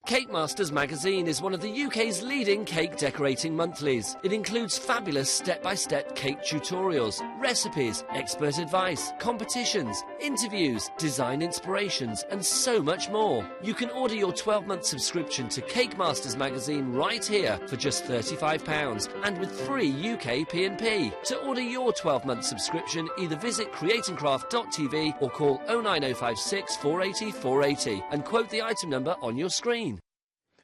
Cake Masters magazine is one of the UK's leading cake decorating monthlies. It includes fabulous step-by-step cake tutorials, recipes, expert advice, competitions, interviews, design inspirations and so much more. You can order your 12-month subscription to Cake Masters magazine right here for just £35 and with free UK P&P. To order your 12-month subscription, either visit createandcraft.tv or call 09056 480 480 and quote the item number on your screen.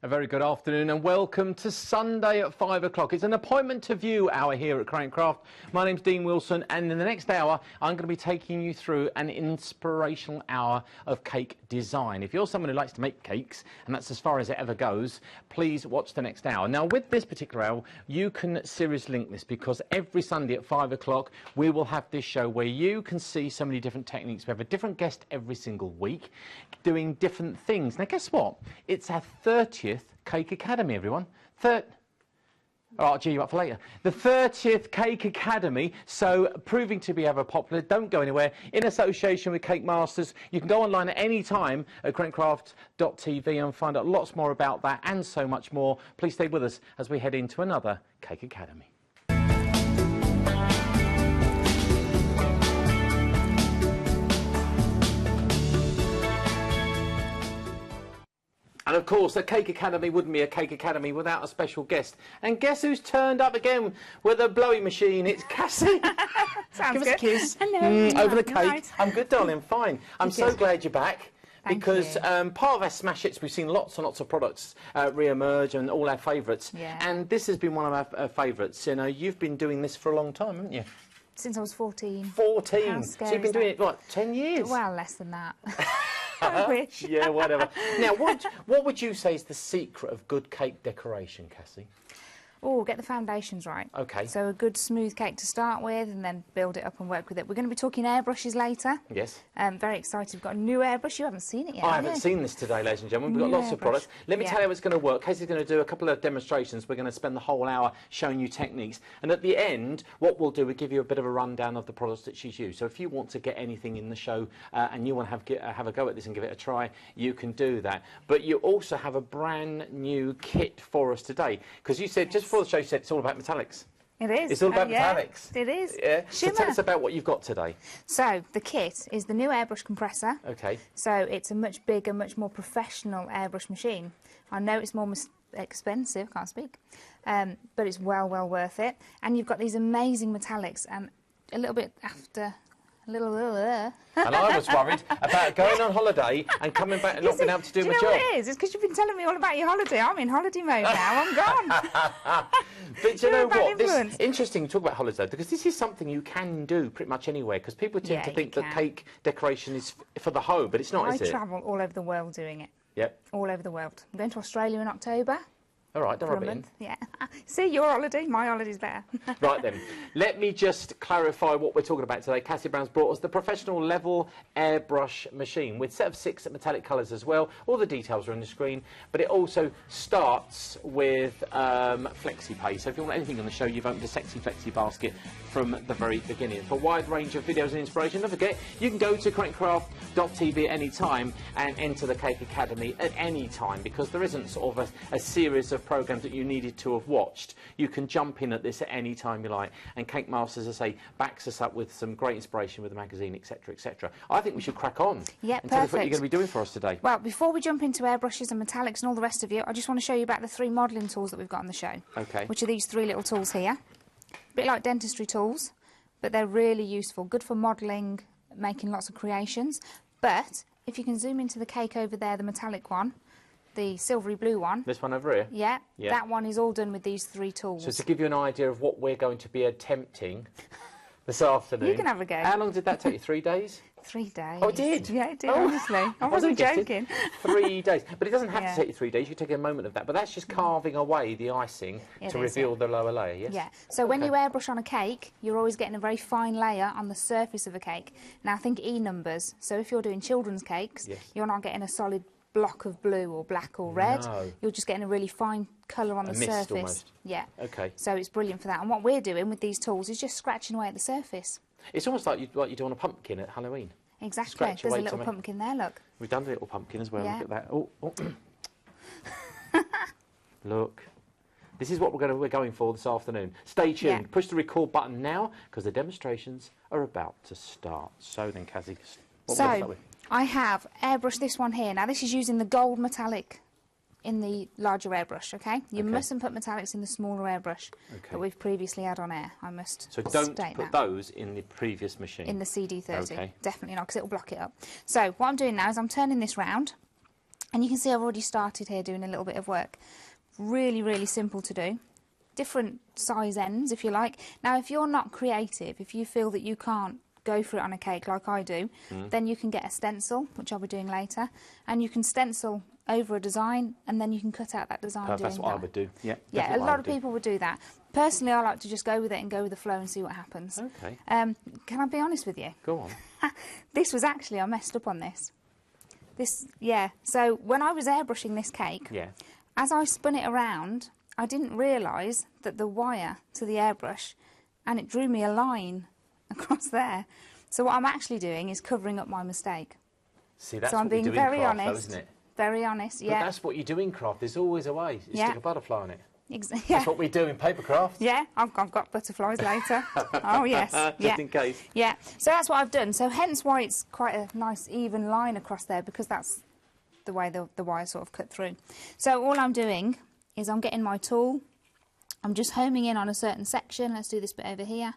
A very good afternoon and welcome to Sunday at 5 o'clock. It's an appointment to view hour here at Create and Craft. My name's Dean Wilson and in the next hour I'm going to be taking you through an inspirational hour of cake design. If you're someone who likes to make cakes, and that's as far as it ever goes, please watch the next hour. Now with this particular hour you can series link this because every Sunday at 5 o'clock we will have this show where you can see so many different techniques. We have a different guest every single week doing different things. Now guess what? It's our 30th Cake Academy, everyone. Oh, I'll cheer you up for later. The 30th Cake Academy, so proving to be ever popular. Don't go anywhere. In association with Cake Masters, you can go online at any time at createandcraft.tv and find out lots more about that and so much more. Please stay with us as we head into another Cake Academy. And of course, a Cake Academy wouldn't be a Cake Academy without a special guest. And guess who's turned up again with a blowing machine? It's Cassie. Sounds Give us good. a kiss. Hello. Over the cake. Right. I'm good, darling, fine. I'm so glad you're back. Thank Because you. part of our smash hits, we've seen lots and lots of products re-emerge and all our favourites. Yeah. And this has been one of our favourites. You know, you've been doing this for a long time, haven't you? Since I was 14. 14. How So scary you've been is doing that? it, what, 10 years? Well, less than that. I wish. Yeah, whatever. Now, what would you say is the secret of good cake decoration, Cassie? Oh, get the foundations right. Okay. So a good smooth cake to start with and then build it up and work with it. We're going to be talking airbrushes later. Yes. Very excited. We've got a new airbrush. You haven't seen it yet, I have haven't you? seen this today, ladies and gentlemen. We've got New lots of airbrush. products. Let me Yeah. tell you how it's going to work. Casey's going to do a couple of demonstrations. We're going to spend the whole hour showing you techniques. And at the end, what we'll do, we'll give you a bit of a rundown of the products that she's used. So if you want to get anything in the show and you want to have a go at this and give it a try, you can do that. But you also have a brand new kit for us today. Because you said, just before the show, you said it's all about metallics. It is. It's all about yeah, metallics. It is. Yeah. So Shimmer. tell us about what you've got today. So the kit is the new airbrush compressor. Okay. So it's a much bigger, much more professional airbrush machine. I know it's more expensive, can't speak, but it's well worth it. And you've got these amazing metallics and a little bit after... And I was worried about going on holiday and coming back and not being able to do my you know job. what it is? It's because you've been telling me all about your holiday. I'm in holiday mode now. I'm gone. But you know bad what? This influence. interesting to talk about holidays because this is something you can do pretty much anywhere because people tend Yeah, to you think that can. cake decoration is for the home, but it's not, I is it? travel all over the world doing it. Yep. All over the world. I'm going to Australia in October. All right, don't For a rub it in. month. Yeah. See, your holiday, my holiday's better. Right then, let me just clarify what we're talking about today. Cassie Brown's brought us the professional level airbrush machine with a set of 6 metallic colours as well. All the details are on the screen, but it also starts with FlexiPay. So if you want anything on the show, you've opened a sexy Flexi basket from the very beginning. For a wide range of videos and inspiration, don't forget, you can go to createandcraft.tv at any time and enter the Cake Academy at any time because there isn't sort of a series of programmes that you needed to have watched. You can jump in at this at any time you like. And Cake Masters, as I say, backs us up with some great inspiration with the magazine, etc, etc. I think we should crack on Yeah, and tell us what you're perfect. going to be doing for us today. Well, before we jump into airbrushes and metallics and all the rest of you, I just want to show you about the 3 modelling tools that we've got on the show. Okay. Which are these 3 little tools here. A bit like dentistry tools, but they're really useful. Good for modelling, making lots of creations. But if you can zoom into the cake over there, the metallic one, the silvery blue one. This one over here. Yeah, Yeah. that one is all done with these 3 tools. So to give you an idea of what we're going to be attempting this afternoon. You can have a go. How long did that take you? 3 days? 3 days. Oh, it did? Yeah, it did, Oh. honestly. I wasn't wasn't guessing. joking. 3 days. But it doesn't have Yeah. to take you 3 days. You can take a moment of that. But that's just carving away the icing It to is, reveal yeah. the lower layer, yes? Yeah, so when Okay. you airbrush on a cake, you're always getting a very fine layer on the surface of a cake. Now, think E numbers. So if you're doing children's cakes, Yes. you're not getting a solid block of blue or black or red. No. You're just getting a really fine colour on A the mist surface. almost. Yeah. Okay. So it's brilliant for that. And what we're doing with these tools is just scratching away at the surface. It's almost like you do on a pumpkin at Halloween. Exactly. Scratch There's away a to little make- pumpkin there, look. We've done the little pumpkin as well. Yeah. Look at that. Oh, oh. Look. This is what we're going for this afternoon. Stay tuned. Yeah. Push the record button now because the demonstrations are about to start. So then, Kazzy, what will we start with? I have airbrushed this one here. Now, this is using the gold metallic in the larger airbrush, okay? You mustn't put metallics in the smaller airbrush that we've previously had on air. I must So don't state put that. those in the previous machine. In the CD30. Okay. Definitely not, because it will block it up. So what I'm doing now is I'm turning this round, and you can see I've already started here doing a little bit of work. Really, really simple to do. Different size ends, if you like. Now, if you're not creative, if you feel that you can't go for it on a cake like I do, then you can get a stencil, which I'll be doing later, and you can stencil over a design, and then you can cut out that design doing That's what I would do. Yeah, yeah, a lot of people would do that. Personally, I like to just go with it and go with the flow and see what happens. Okay. Can I be honest with you? Go on. This was actually, I messed up on this. So when I was airbrushing this cake, as I spun it around, I didn't realise that the wire to the airbrush, and it drew me a line across there. So what I'm actually doing is covering up my mistake. See, that's so I'm what we being do very in craft, honest. though, isn't it? Very honest, But that's what you do in craft. There's always a way. You stick a butterfly on it. That's what we do in paper craft. Yeah, I've got butterflies later. Oh, yes. Just in case. Yeah, so that's what I've done. So hence why it's quite a nice even line across there, because that's the way the wire sort of cut through. So all I'm doing is I'm getting my tool, I'm just homing in on a certain section. Let's do this bit over here.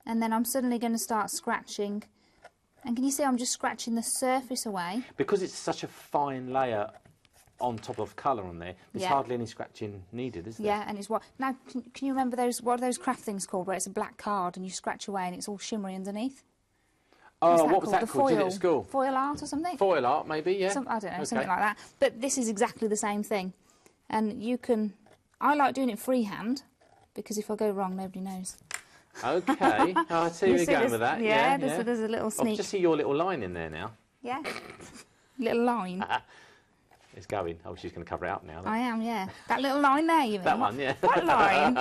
And then I'm suddenly going to start scratching. And can you see I'm just scratching the surface away? Because it's such a fine layer on top of colour on there, there's hardly any scratching needed, is there? Yeah, and it's what... Now, can you remember those... What are those craft things called, where it's a black card and you scratch away and it's all shimmery underneath? Oh, what was that called? Did it at school? Foil art or something? Foil art, maybe, yeah. I don't know, something like that. But this is exactly the same thing. And you can... I like doing it freehand, because if I go wrong, nobody knows. Okay. Oh, I see where you're going with that. Yeah, there's a little sneak. I just see your little line in there now. Yeah. Little line. It's going. Oh, she's going to cover it up now. I am, yeah. That little line there, you mean? That one, yeah. What line?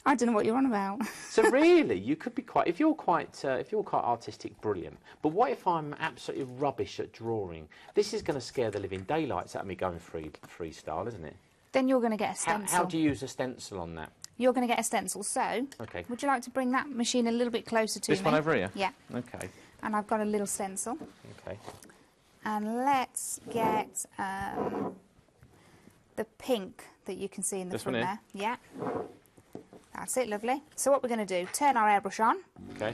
I don't know what you're on about. So really, you could be quite... If you're quite artistic, brilliant. But what if I'm absolutely rubbish at drawing? This is going to scare the living daylights out of me going freestyle, isn't it? Then you're going to get a stencil. How do you use a stencil on that? You're going to get a stencil. So, would you like to bring that machine a little bit closer to me? This one over here? Yeah. Okay. And I've got a little stencil. Okay. And let's get the pink that you can see in the front there. Yeah. That's it, lovely. So what we're going to do, turn our airbrush on. Okay.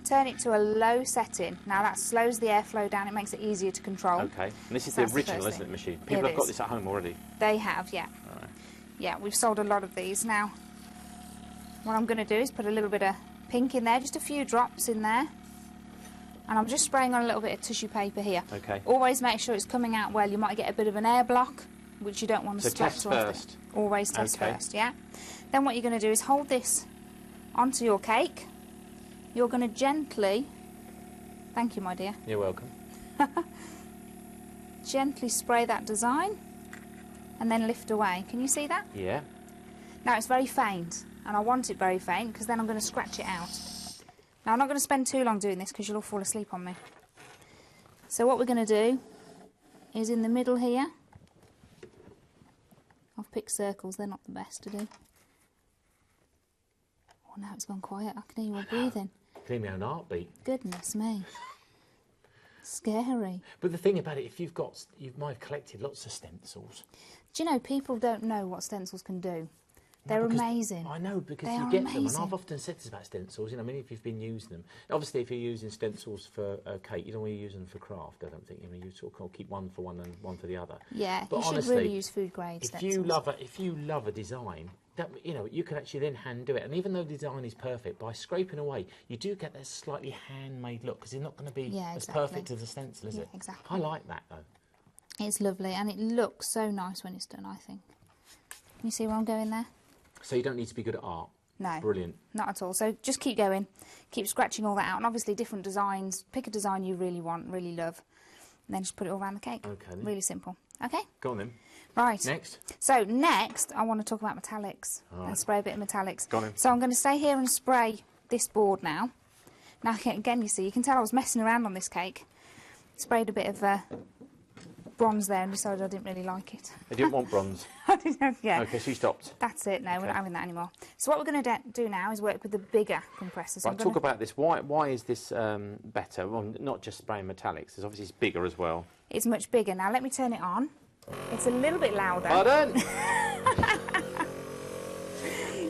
Turn it to a low setting. Now that slows the airflow down, it makes it easier to control. Okay. And this is the original, isn't it, machine? People have got this at home already. They have, yeah. All right. Yeah, we've sold a lot of these now. What I'm going to do is put a little bit of pink in there, just a few drops in there. And I'm just spraying on a little bit of tissue paper here. Okay. Always make sure it's coming out well. You might get a bit of an air block, which you don't want to splatter test off. first. Always test first, yeah. Then what you're going to do is hold this onto your cake. You're going to gently... Thank you, my dear. You're welcome. Gently spray that design and then lift away. Can you see that? Yeah. Now it's very faint, and I want it very faint because then I'm going to scratch it out. Now I'm not going to spend too long doing this because you'll all fall asleep on me. So what we're going to do is in the middle here, I've picked circles, they're not the best to do. Oh, now it's gone quiet, I can hear you all breathing. I can hear my own heartbeat. Goodness me. Scary. But the thing about it, if you might have collected lots of stencils. Do you know, people don't know what stencils can do. They're amazing. I know, because you get them, and I've often said this about stencils, you know, I mean, if you've been using them. Obviously, if you're using stencils for cake, you don't want to use them for craft, I don't think. You know, you sort of keep one for one and one for the other. Yeah, but you honestly, should really use food grade stencils. If you love a design, that, you know, you can actually then hand do it. And even though the design is perfect, by scraping away, you do get that slightly handmade look, because it's not going to be as perfect as a stencil, is it? Exactly. I like that, though. It's lovely, and it looks so nice when it's done, I think. Can you see where I'm going there? So you don't need to be good at art? No. Brilliant. Not at all. So just keep going. Keep scratching all that out. And obviously different designs. Pick a design you really want, really love. And then just put it all around the cake. Okay. Then. Really simple. Okay? Go on then. Right. Next. So next, I want to talk about metallics. Right. And spray a bit of metallics. Go on then. So I'm going to stay here and spray this board now. Now, again, you see, you can tell I was messing around on this cake. Sprayed a bit of bronze there and decided I didn't really like it. I didn't want bronze. Yeah. Okay, so you stopped. That's it. No, we're not having that anymore. So what we're going to do now is work with the bigger compressor. So Right, talk about this. Why is this better? Well, not just spraying metallics. It's obviously it's bigger as well. It's much bigger. Now let me turn it on. It's a little bit louder. Pardon?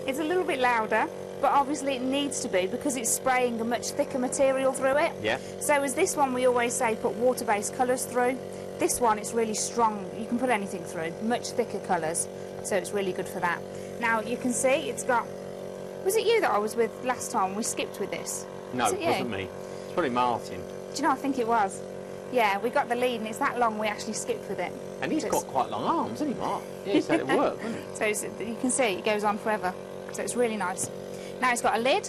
It's a little bit louder, but obviously it needs to be because it's spraying a much thicker material through it. Yeah. So as this one, we always say put water-based colours through. This one, it's really strong. You can put anything through, much thicker colours. So it's really good for that. Now you can see it's got... Was it you that I was with last time? We skipped with this. No, it it wasn't me. It's probably Martin. Do you know, I think it was. Yeah, we got the lead and it's that long we actually skipped with it. And he's So got quite long arms, hasn't he, Mark? Yeah, he said it worked, wouldn't it? So you can see it goes on forever. So it's really nice. Now it's got a lid.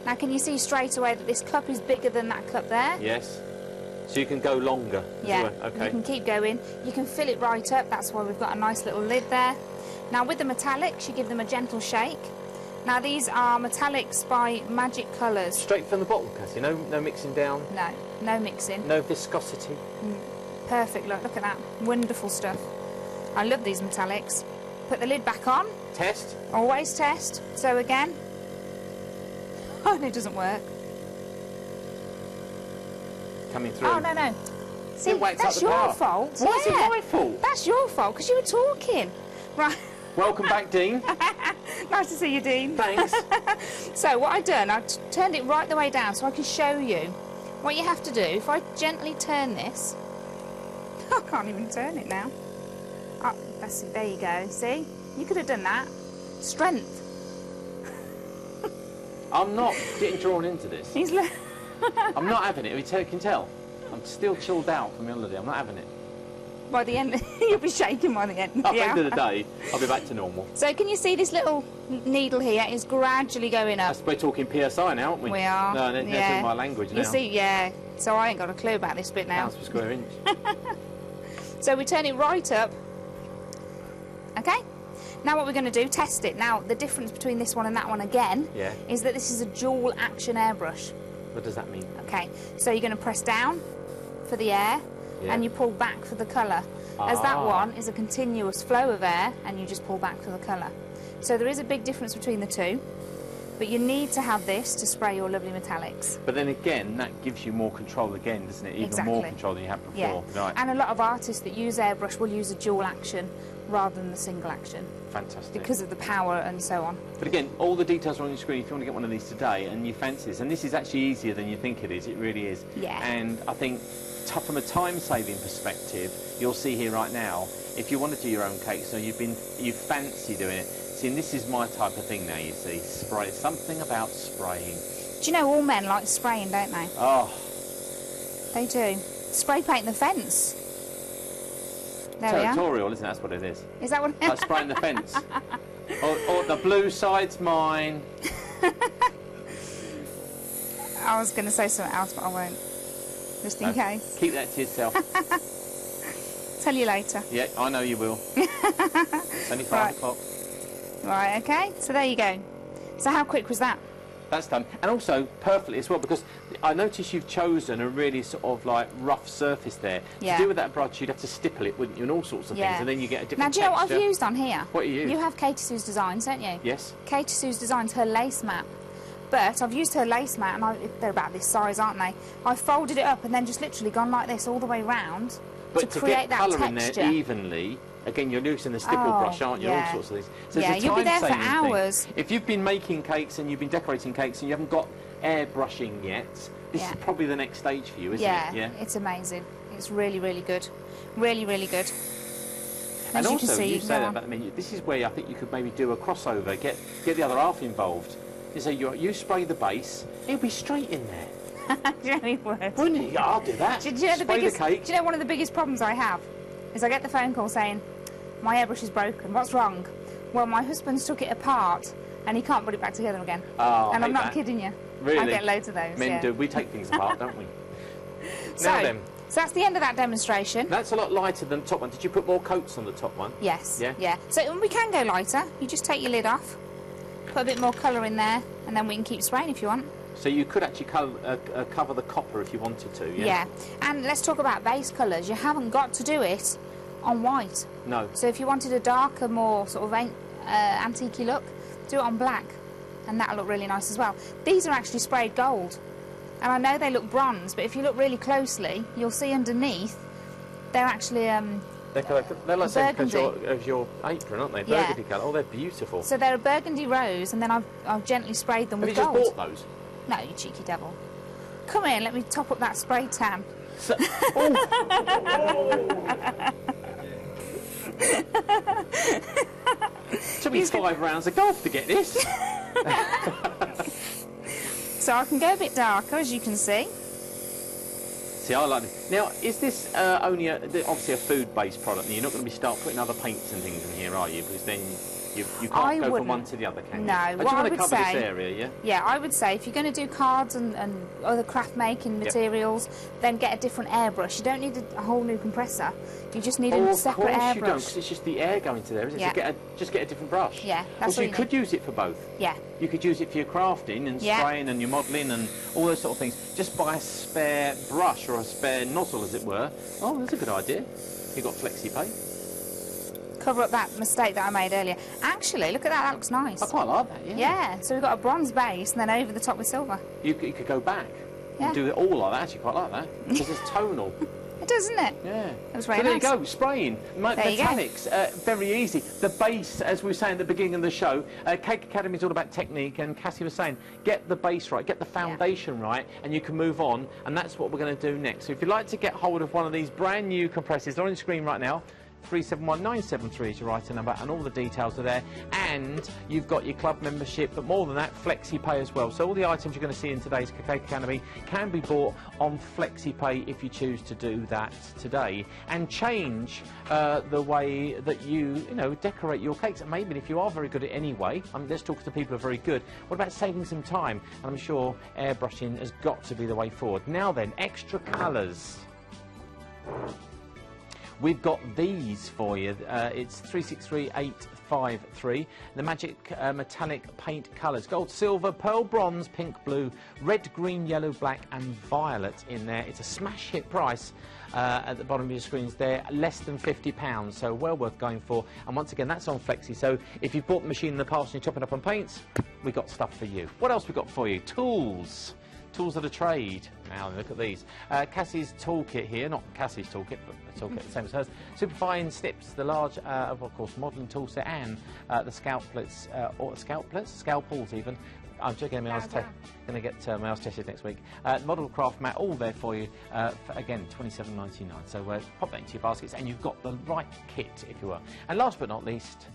Now can you see straight away that this cup is bigger than that cup there? Yes. So you can go longer. Yeah, Okay. you can keep going. You can fill it right up. That's why we've got a nice little lid there. Now with the metallics, you give them a gentle shake. Now these are metallics by Magic Colours. Straight from the bottle, Cassie. No mixing down. No mixing. No viscosity. Perfect, look at that. Wonderful stuff. I love these metallics. Put the lid back on. Test. Always test. So again. Oh, and it doesn't work. Coming through. Oh, no. See, It wakes that's up the your power. fault. Why is it my fault? That's your fault, because you were talking. Right. Welcome back, Dean. Nice to see you, Dean. Thanks. So what I've done, I've turned it right the way down so I can show you what you have to do. If I gently turn this... I can't even turn it now. Oh, that's it. There you go. See? You could have done that. Strength. I'm not getting drawn into this. He's I'm not having it. You can tell. I'm still chilled out from the holiday. I'm not having it. By the end, you'll be shaking by the end. At the end of the day, I'll be back to normal. So can you see this little needle here is gradually going up? We're talking PSI now, aren't we? We are. No, that's in my language now. You see, yeah. So I ain't got a clue about this bit now. Pounds per square inch. So we turn it right up. Okay? Now what we're going to do, test it. Now, the difference between this one and that one again is that this is a dual action airbrush. What does that mean? Okay, so you're going to press down for the air and you pull back for the colour. As that one is a continuous flow of air and you just pull back for the colour. So there is a big difference between the two, but you need to have this to spray your lovely metallics. But then again, that gives you more control again, doesn't it? Even more control than you had before. Yeah, Right. and a lot of artists that use airbrush will use a dual action rather than the single action. Fantastic. Because of the power and so on. But again, all the details are on your screen if you want to get one of these today and you fancy this. And this is actually easier than you think it is. It really is. Yeah. And I think from a time-saving perspective, you'll see here right now, if you want to do your own cakes or you fancy doing it, see, and this is my type of thing now, you see, spray. Something about spraying. Do you know all men like spraying, don't they? Oh. They do. Spray paint the fence. There we are. Territorial, isn't it? That's what it is. Is that what? Like spraying the fence. or the blue side's mine. I was going to say something else, but I won't. Just in case. Keep that to yourself. Tell you later. Yeah, I know you will. It's only 5 o'clock. Right, okay. So there you go. So how quick was that? That's done. And also perfectly as well, because I notice you've chosen a really sort of like rough surface there. Yeah. To do with that brush, you'd have to stipple it, wouldn't you, and all sorts of things, and then you get a different Now, do you know what texture. I've used on here? What you use? You have Katie Sue's Designs, don't you? Yes. Katie Sue's Designs, her lace mat. But I've used her lace mat, and they're about this size, aren't they? I've folded it up and then just literally gone like this all the way round But to create get that colour texture. in there evenly, again, you're using the stipple brush, aren't you? yeah. All sorts of things. So Yeah, it's a you'll be there for time-saving thing. hours. If you've been making cakes and you've been decorating cakes and you haven't got airbrushing yet, this is probably the next stage for you, isn't it? Yeah, it's amazing. It's really, really good. Really, really good. And As also, you can see, you say that about the menu. This is where I think you could maybe do a crossover, get the other half involved. You say you spray the base, it'll be straight in there. Really would. Wouldn't it? Yeah, I'll do that. Do you know Spray the cake. Do you know one of the biggest problems I have is I get the phone call saying my airbrush is broken. What's wrong? Well, my husband's took it apart and he can't put it back together again. Oh, and I I'm hate not that. kidding you. Really? I get loads of those. Men yeah. do. We take things apart, don't we? So, Now then. So that's the end of that demonstration. That's a lot lighter than the top one. Did you put more coats on the top one? Yes. Yeah? Yeah. So we can go lighter. You just take your lid off, put a bit more colour in there, and then we can keep spraying if you want. So you could actually cover the copper if you wanted to, yeah? Yeah, and let's talk about base colours. You haven't got to do it on white. No. So if you wanted a darker, more sort of antique-y look, do it on black, and that'll look really nice as well. These are actually sprayed gold, and I know they look bronze, but if you look really closely, you'll see underneath they're actually they're like the same as your apron, aren't they? Yeah. Burgundy colour. Oh, they're beautiful. So they're a burgundy rose, and then I've gently sprayed them with gold. gold. Have you just bought those? No, you cheeky devil. Come here, let me top up that spray tan. So, took me 5 rounds of golf to get this. So I can go a bit darker, as you can see. See, I like it. Now, is this only obviously a food-based product? And you're not going to start putting other paints and things in here, are you? Because then you can't go from one to the other, can you? No, I just want to cover this area, yeah? Yeah, I would say if you're going to do cards and other craft-making materials, then get a different airbrush. You don't need a whole new compressor. You just need a separate airbrush. Of course you don't, because it's just the air going to there, isn't it? Yeah. So just get a different brush. Yeah, that's also, what you could use it for both. Yeah. You could use it for your crafting and spraying and your modelling and all those sort of things. Just buy a spare brush or a spare nozzle, as it were. Oh, that's a good idea. You've got FlexiPay. Cover up that mistake that I made earlier. Actually, look at that. That looks nice. I quite like that, yeah. Yeah, so we've got a bronze base and then over the top with silver. You could go back Yeah. and do it all like that. Actually, quite like that. Because it's tonal. It does, isn't it? Yeah. That was very so there nice. you go, spraying. There you go. Metallics, very easy. The base, as we were saying at the beginning of the show, Cake Academy is all about technique, and Cassie was saying, get the base right, get the foundation right, and you can move on, and that's what we're going to do next. So if you'd like to get hold of one of these brand new compressors, they're on the screen right now. 371973 is your writer number, and all the details are there. And you've got your club membership, but more than that, FlexiPay as well. So all the items you're going to see in today's Cake Academy can be bought on FlexiPay if you choose to do that today, and change the way that you decorate your cakes. And maybe if you are very good at it anyway, let's talk to people who are very good. What about saving some time? And I'm sure airbrushing has got to be the way forward. Now then, extra colours. We've got these for you. It's 363853. The Magic Metallic Paint colours. Gold, silver, pearl bronze, pink, blue, red, green, yellow, black and violet in there. It's a smash hit price at the bottom of your screens there. Less than £50, so well worth going for. And once again, that's on Flexi. So if you've bought the machine in the past and you're topping up on paints, we've got stuff for you. What else we got for you? Tools. Tools of the trade. Now look at these. Cassie's toolkit here, not Cassie's toolkit, but a toolkit the same as hers. Superfine snips, the large, of course, modelling tool set, and the scalpels even. I'm just getting my eyes going to get my eyes tested next week. Model craft mat, all there for you. For, again, $27.99. So pop that into your baskets, and you've got the right kit, if you will. And last but not least.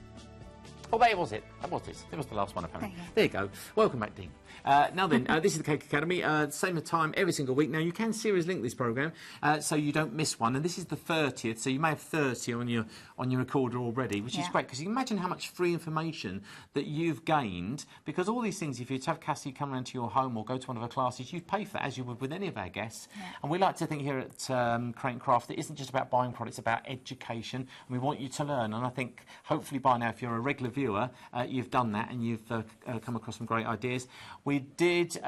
Oh, there was it. That was this. That was the last one, apparently. There you go. Welcome back, Dean. Now then, this is the Cake Academy. Same time every single week. Now, you can series link this programme, so you don't miss one. And this is the 30th, so you may have 30 on your recorder already, which is great, because you can imagine how much free information that you've gained, because all these things, if you have Cassie come around to your home or go to one of her classes, you pay for that, as you would with any of our guests. Yeah. And we like to think here at Crane Craft, it isn't just about buying products, it's about education, and we want you to learn. And I think, hopefully by now, if you're a regular viewer, you've done that and you've come across some great ideas. We did say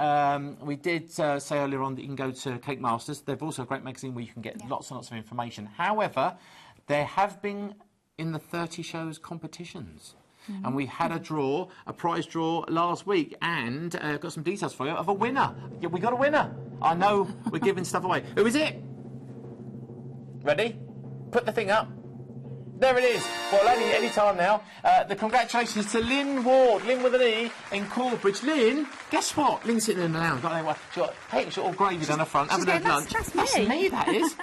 earlier on that you can go to Cake Masters. They've also a great magazine where you can get lots and lots of information. However, there have been in the 30 shows competitions. And we had a prize draw last week, and got some details for you of a winner. Yeah, we got a winner. I know we're giving stuff away. Who is it? Ready? Put the thing up. There it is. Well, any time now. The congratulations to Lynn Ward, Lynn with an E, in Corbridge. Lynn, guess what? Lynn's sitting in the lounge. She's got all gravy down the front, having her lunch. That's me, that is.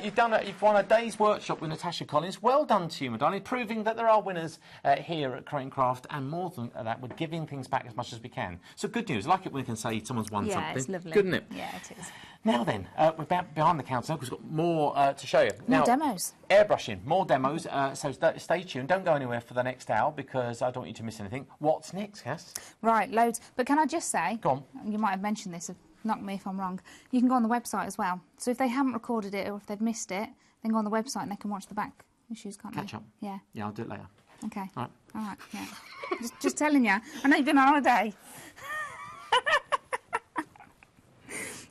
You've won a day's workshop with Natasha Collins. Well done to you, my darling, proving that there are winners here at Crane Craft, and more than that, we're giving things back as much as we can. So good news. I like it when we can say someone's won something. Yeah, it's lovely. Good, isn't it? Yeah, it is. Now then, we're behind the counter because we've got more to show you. More demos. Airbrushing, more demos, so stay tuned. Don't go anywhere for the next hour because I don't want you to miss anything. What's next, Cass? Right, loads. But can I just say, go on. You might have mentioned this, knock me if I'm wrong, you can go on the website as well. So if they haven't recorded it or if they've missed it, then go on the website and they can watch the back issues, can't they? Catch up. Yeah. Yeah, I'll do it later. Okay. All right, yeah. just telling you. I know you've been on holiday.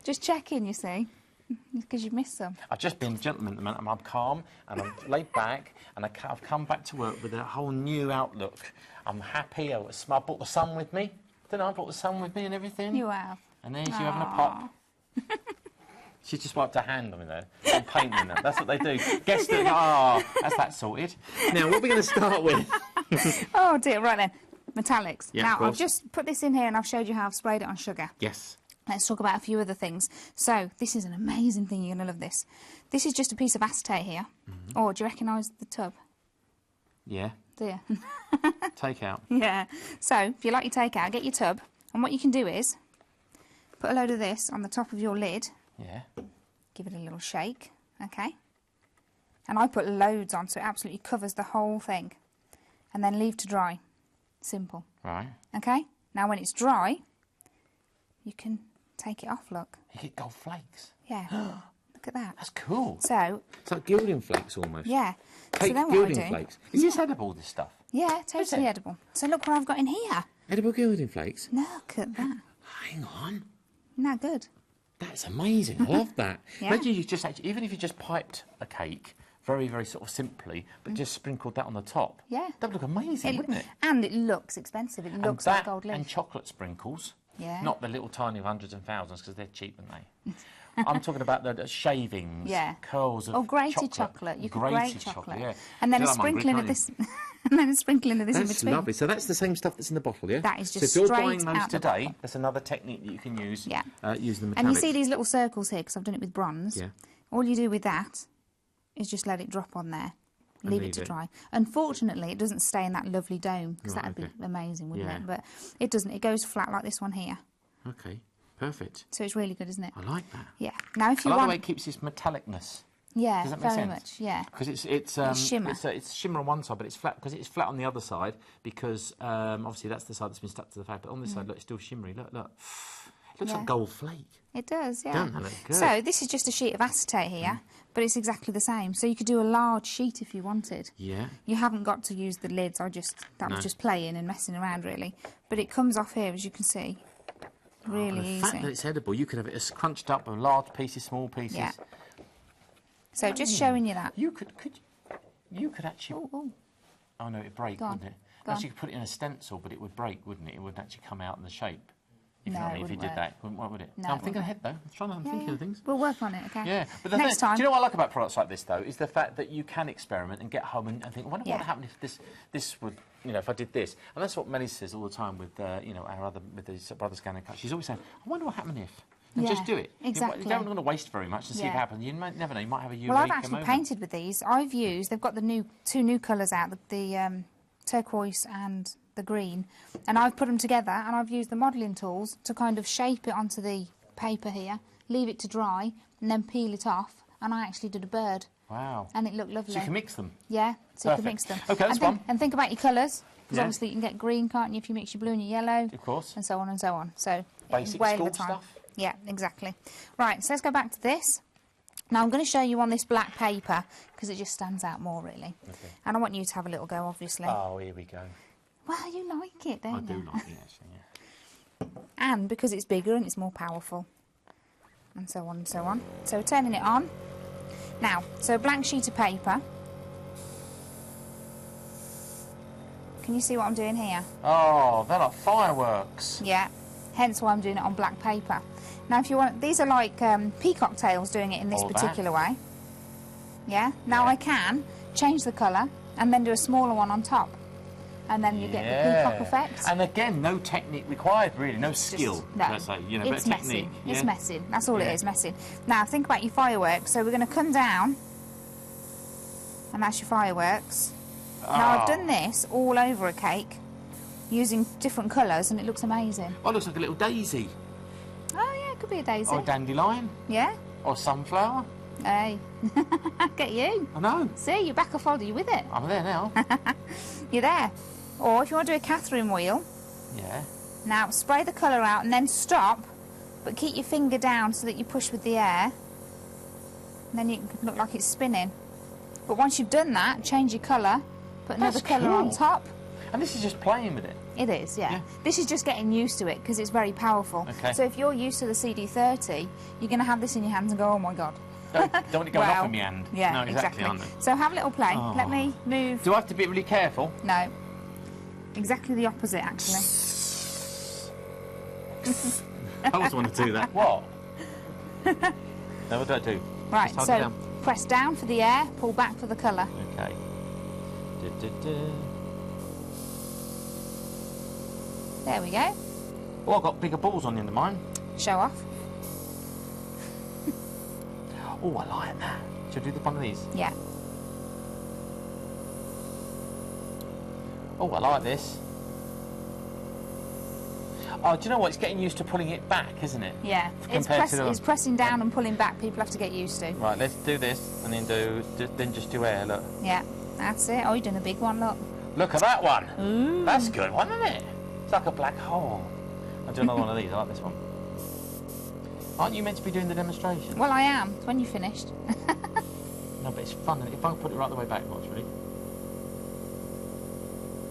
Just checking, you see, because you've missed some. I've just been a gentleman at the moment. I'm calm and I'm laid back, and I've come back to work with a whole new outlook. I'm happy. I brought the sun with me. Didn't I? Brought the sun with me and everything. You have. And there's you having a pop. She just wiped her hand on me there. I'm painting that. That's what they do. Guess that. That's that sorted. Now, what are we going to start with? Oh dear, right then. Metallics. Yeah, now, I've just put this in here and I've showed you how I've sprayed it on sugar. Yes. Let's talk about a few other things. So, this is an amazing thing. You're going to love this. This is just a piece of acetate here. Oh, do you recognise the tub? Yeah. Do you? Take out. Yeah. So, if you like your takeout, get your tub. And what you can do is put a load of this on the top of your lid. Yeah. Give it a little shake. Okay. And I put loads on so it absolutely covers the whole thing. And then leave to dry. Simple. Right. Okay. Now, when it's dry, you can take it off, look. You get gold flakes. Yeah. Look at that. That's cool. So, It's like gilding flakes almost. yeah. Take so then what I gilding do... flakes. Is this edible, this stuff? Yeah, totally it? edible. So look what I've got in here. Edible gilding flakes? Look at that. Hang on. Isn't that good? That's amazing. I love that. Yeah. Imagine you just actually, even if you just piped a cake very, very sort of simply, but just sprinkled that on the top. Yeah. That would look amazing, wouldn't it? And it looks expensive. It And looks that like gold leaf. and chocolate sprinkles. Yeah. Not the little tiny hundreds and thousands, because they're cheap, aren't they? I'm talking about the shavings, Yeah. curls of Or grated chocolate. You could grate chocolate. Yeah. And then a Feel I'm hungry, sprinkling of can't this. And then a sprinkling of this in That's between. lovely. So that's the same stuff that's in the bottle, yeah? That is just so if you're buying straight those out the today, bottle. that's another technique that you can use. Yeah. Use the metallics. And you see these little circles here, because I've done it with bronze. Yeah. All you do with that is just let it drop on there. Leave it to dry. Unfortunately, it doesn't stay in that lovely dome, because Right, that would okay. be amazing, wouldn't Yeah. it? But it doesn't. It goes flat like this one here. Okay, perfect. So it's really good, isn't it? I like that. Yeah. Now, if I you like the want... way it keeps its metallicness. Yeah, Does that make very sense? much, yeah. Because it's shimmer. It's shimmer on one side, but it's flat because it's flat on the other side. Because obviously that's the side that's been stuck to the fabric. But on this side, look, it's still shimmery. Look, look. It looks Yeah. like gold flake. It does, yeah. Don't that look good? So this is just a sheet of acetate here, but it's exactly the same. So you could do a large sheet if you wanted. Yeah. You haven't got to use the lids. That was just playing and messing around, really. But it comes off here, as you can see, really The easy. fact that it's edible, you could have it as crunched up with large pieces, small pieces. Yeah. So just showing you that. You could actually. Oh, Oh no, it'd break, Go on. wouldn't it? Go Actually, on. you could put it in a stencil, but it would break, wouldn't it? It wouldn't actually come out in the shape. If No, you know what I it mean, if you wouldn't did work. that, wouldn't, what would it? No, I'm it thinking wouldn't. ahead though. I'm thinking of things. We'll work on it, okay? Yeah, but the Next time. Do you know what I like about products like this though? Is the fact that you can experiment and get home and think, I wonder what Yeah. would happen if this would, if I did this. And that's what Melly says all the time with, our other with the Brothers Scan and Cut. She's always saying, I wonder what happened if. And Yeah, just do it. exactly. You don't want to waste very much and see if it Yeah. happens. You might never know. You might have a eureka Well, I've actually moment. painted with these. They've got the two new colours out, the turquoise and the green, and I've put them together and I've used the modelling tools to kind of shape it onto the paper here, leave it to dry, and then peel it off, and I actually did a bird. Wow. And it looked lovely. So you can mix them. Yeah, so you can Perfect. mix them. Okay, that's one. And think about your colours, because Yeah. obviously you can get green, can't you, if you mix your blue and your yellow. Of course. And so on and so on. So Basic way school of the time. stuff. Yeah, exactly. Right, so let's go back to this. Now I'm going to show you on this black paper, because it just stands out more, really. Okay. And I want you to have a little go, obviously. Oh, here we go. Well, you like it, don't I you? do like it, actually, yeah. And because it's bigger and it's more powerful. And so on and so on. So we're turning it on. Now, so a blank sheet of paper. Can you see what I'm doing here? Oh, they're like fireworks. Yeah. Hence why I'm doing it on black paper. Now, if you want, these are like peacock tails doing it in this Or that. particular way. Yeah. Now Yeah. I can change the colour and then do a smaller one on top. And then you get the peacock effect. And again, no technique required, really, no skill. No, Let's say, it's but messy. technique. It's yeah? messy. That's all Yeah. it is, messy. Now think about your fireworks. So we're going to come down, and that's your fireworks. Now I've done this all over a cake, using different colours, and it looks amazing. Oh, it looks like a little daisy, Oh yeah, it could be a daisy. or a dandelion, Yeah. or sunflower. Hey, get you. I know. See, you're back a folder. You with it? I'm there now. You're there. Or if you want to do a Catherine wheel, Yeah. now spray the colour out and then stop, but keep your finger down so that you push with the air. And then you can look like it's spinning. But once you've done that, change your colour, put another That's colour on cool. top. And this is just playing with it. It is, yeah. Yeah. This is just getting used to it because it's very powerful. Okay. So if you're used to the CD30, you're going to have this in your hands and go, oh my God. Don't want it going off in my hand. Yeah, No, exactly. aren't they? So have a little play. Oh. Let me move. Do I have to be really careful? No. Exactly the opposite, actually. I always want to do that. What? No, what do I do? Right, Just hold it so down. press down for the air, pull back for the colour. Okay. There we go. Oh, I've got bigger balls on the end of mine. Show off. Oh, I like that. Should I do one of these? Yeah. Oh, I like this. Oh, do you know what? It's getting used to pulling it back, isn't it? Yeah. Compared to the- It's pressing down and pulling back. People have to get used to. Right, let's do this and then just do air, look. Yeah. That's it. Oh, you're doing a big one, look. Look at that one. Ooh. That's a good one, isn't it? It's like a black hole. I'll do another one of these. I like this one. Aren't you meant to be doing the demonstration? Well, I am. When you finished. No, but it's fun. If I put it right the way back, watch, ready?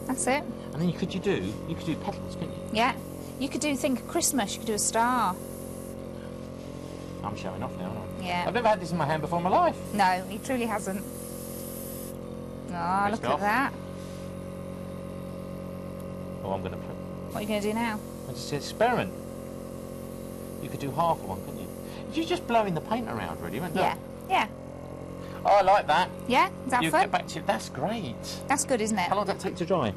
That's it. And then you could do petals, couldn't you? Yeah. You could think of Christmas. You could do a star. I'm showing off now, aren't I? Yeah. I've never had this in my hand before in my life. No, he truly hasn't. Oh, Pressed look at off. that. Oh, I'm going to put... What are you going to do now? I just said experiment. You could do half of one, couldn't you? You're just blowing the paint around, really, weren't you? Yeah. Yeah. Oh, I like that. Yeah? Is that You fun? get back to... That's great. That's good, isn't it? How long does that take to dry?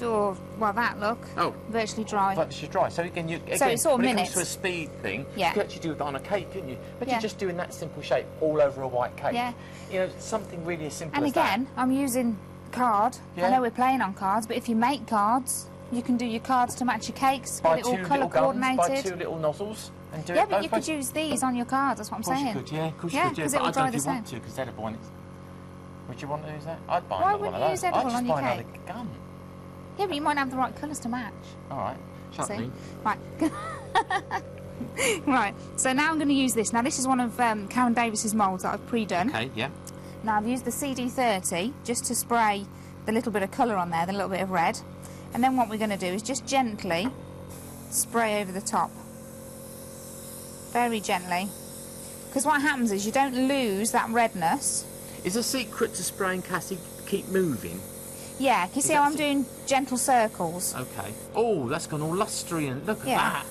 Oh, well, that, look. Oh. Virtually dry. But it's just dry. So again, it's all when minutes. it comes to a speed thing, Yeah. you could actually do it on a cake, couldn't you? But Yeah. you're just doing that simple shape all over a white cake. Yeah. You know, something really as simple And as again, I'm using card. Yeah. I know we're playing on cards, but if you make cards, you can do your cards to match your cakes, that. Buy get it all two colour little guns, buy coordinated. 2 little nozzles and do Yeah, it but both you could ways. use these on your cards, that's what I'm Of course saying. you could, yeah. Of course Yeah, you could, yeah. 'cause it But will I don't dry know if the you want same. to, because edible one. Would you want to use that? I'd buy Why another one wouldn't of you use those. edible I'd just on your buy another cake? gun. Yeah, but you might have the right colours to match. All right. Shut up, See? Dean. Right. Right, so now I'm going to use this. Now, this is one of Karen Davis's moulds that I've pre-done. Okay, yeah. Now, I've used the CD30 just to spray the little bit of colour on there, the little bit of red. And then what we're going to do is just gently spray over the top. Very gently. Because what happens is you don't lose that redness. Is the secret to spraying, Cassie, keep moving? Yeah, can you see that how I'm so- doing gentle circles? Okay. Oh, that's gone all lustre and look at Yeah. that.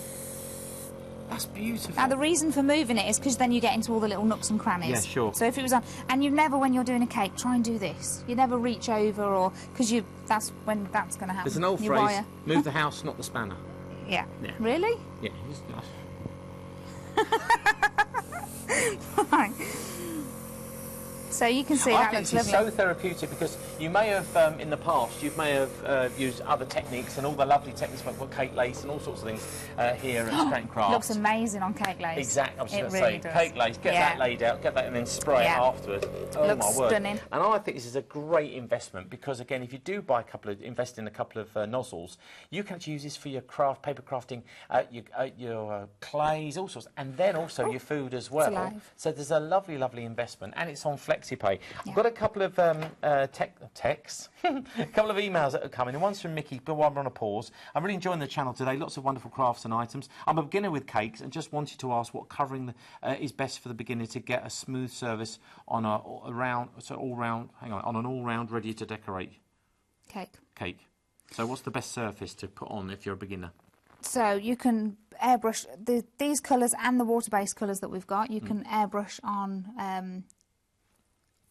That's beautiful. Now, the reason for moving it is because then you get into all the little nooks and crannies. Yeah, sure. So if it was on... And you never, when you're doing a cake, try and do this. You never reach over or... Because that's when that's going to happen. There's an old You phrase, wire. move the house, not the spanner. Yeah. Yeah. Really? Yeah, it's nice. Right. So you can see I that think looks this is lovely. so therapeutic because you may have, in the past, you may have used other techniques and all the lovely techniques like cake lace and all sorts of things here at Scranton Crafts. Looks amazing on cake lace. Exactly, I was It just going really to say, does. cake lace, get Yeah. that laid out, get that and then spray Yeah. it afterwards. Oh Looks my word. stunning. And I think this is a great investment because, again, if you do buy invest in a couple of nozzles, you can actually use this for your paper crafting, your clays, all sorts, and then also your food as well. alive. So there's a lovely, lovely investment, and it's on FlexiPay. I've got a couple of texts, a couple of emails that are coming, and one's from Mickey, but while we're on a pause. I'm really enjoying the channel today, lots of wonderful crafts and items. I'm a beginner with cakes and just wanted to ask what covering is best for the beginner to get a smooth surface on an all-round ready to decorate Cake. cake. So what's the best surface to put on if you're a beginner? So you can airbrush these colours and the water-based colours that we've got. You can airbrush on...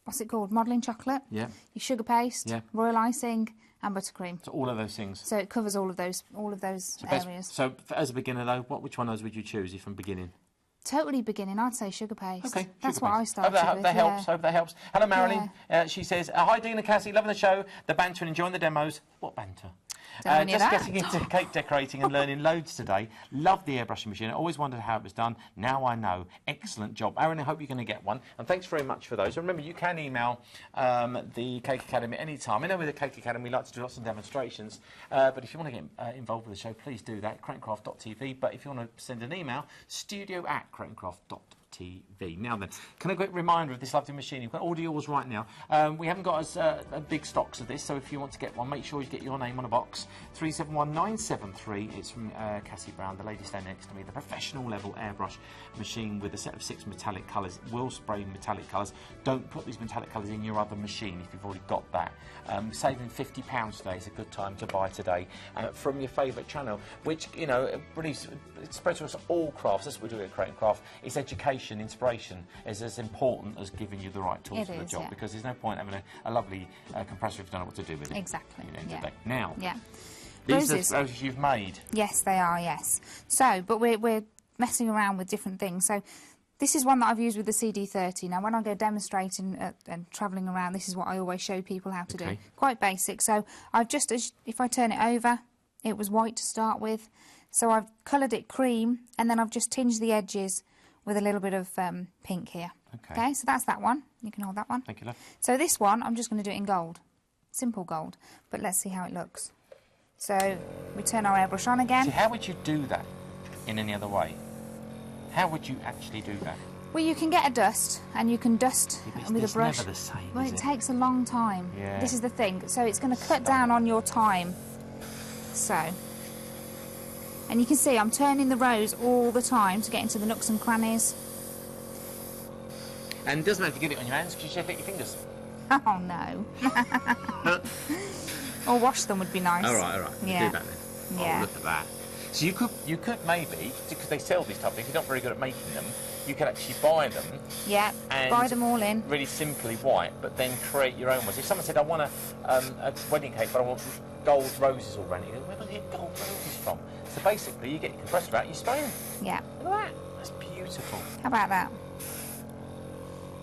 what's it called? Modelling chocolate. Yeah. Your sugar paste, Yeah. royal icing, and buttercream. So all of those things. So it covers all of those Best- areas. So as a beginner though, which one of those would you choose if from beginning? Totally beginning, I'd say sugar paste. Okay, That's sugar what I paste. started Hope with. that yeah. helps. Hope that helps. Hello, Marilyn. She says, "Hi, Dean and Cassie. Loving the show, the banter, and enjoying the demos." What banter? Don't know any of Just that. getting into cake decorating and learning loads today. Love the airbrushing machine. I always wondered how it was done. Now I know. Excellent job, Aaron. I hope you're going to get one. And thanks very much for those. And remember, you can email the Cake Academy anytime. I know with the Cake Academy we like to do lots of demonstrations. But if you want to get involved with the show, please do that. CrantonCraft.tv. But if you want to send an email, studio@CrantonCraft.tv. TV. Now then, can I get a reminder of this lovely machine? You've got all yours right now. We haven't got as big stocks of this, so if you want to get one, make sure you get your name on a box. 371973. It's from Cassie Brown, the lady standing next to me. The professional level airbrush machine with a set of 6 metallic colours. Will spray metallic colours. Don't put these metallic colours in your other machine if you've already got that. Saving £50 today is a good time to buy today from your favourite channel, which, you know, really it spreads across all crafts. That's what we do at Create and Craft. It's education, inspiration is as important as giving you the right tools for the job, because there's no point having a lovely compressor if you don't know what to do with it. Exactly. Now, Roses. These are roses you've made. Yes, they are, yes. So, but we're messing around with different things. So, this is one that I've used with the CD30. Now, when I go demonstrating and travelling around, this is what I always show people how to do. Quite basic. So, I've just, if I turn it over, it was white to start with. So, I've coloured it cream, and then I've just tinged the edges with a little bit of pink here. Okay, so that's that one. You can hold that one. Thank you, love. So, this one, I'm just going to do it in gold. Simple gold. But let's see how it looks. So, we turn our airbrush on again. See, how would you do that in any other way? How would you actually do that? Well, you can get a dust, and you can dust with a brush. Never the same, well, it takes a long time. Yeah. This is the thing. So it's going to cut down on your time. So, and you can see I'm turning the rose all the time to get into the nooks and crannies. And it doesn't matter if you get it on your hands, because you shape it your fingers. Oh no. Or wash them would be nice. All right. Yeah. Do that then. Yeah. Oh, look at that. So you could maybe, because they sell these type of things, if you're not very good at making them, you could actually buy them. Yeah, and buy them all in. Really simply white, but then create your own ones. If someone said, I want a wedding cake, but I want gold roses all around it, you go, where would I get gold roses from? So basically, you get your compressor out, you spray them. Yeah. Look at that. That's beautiful. How about that?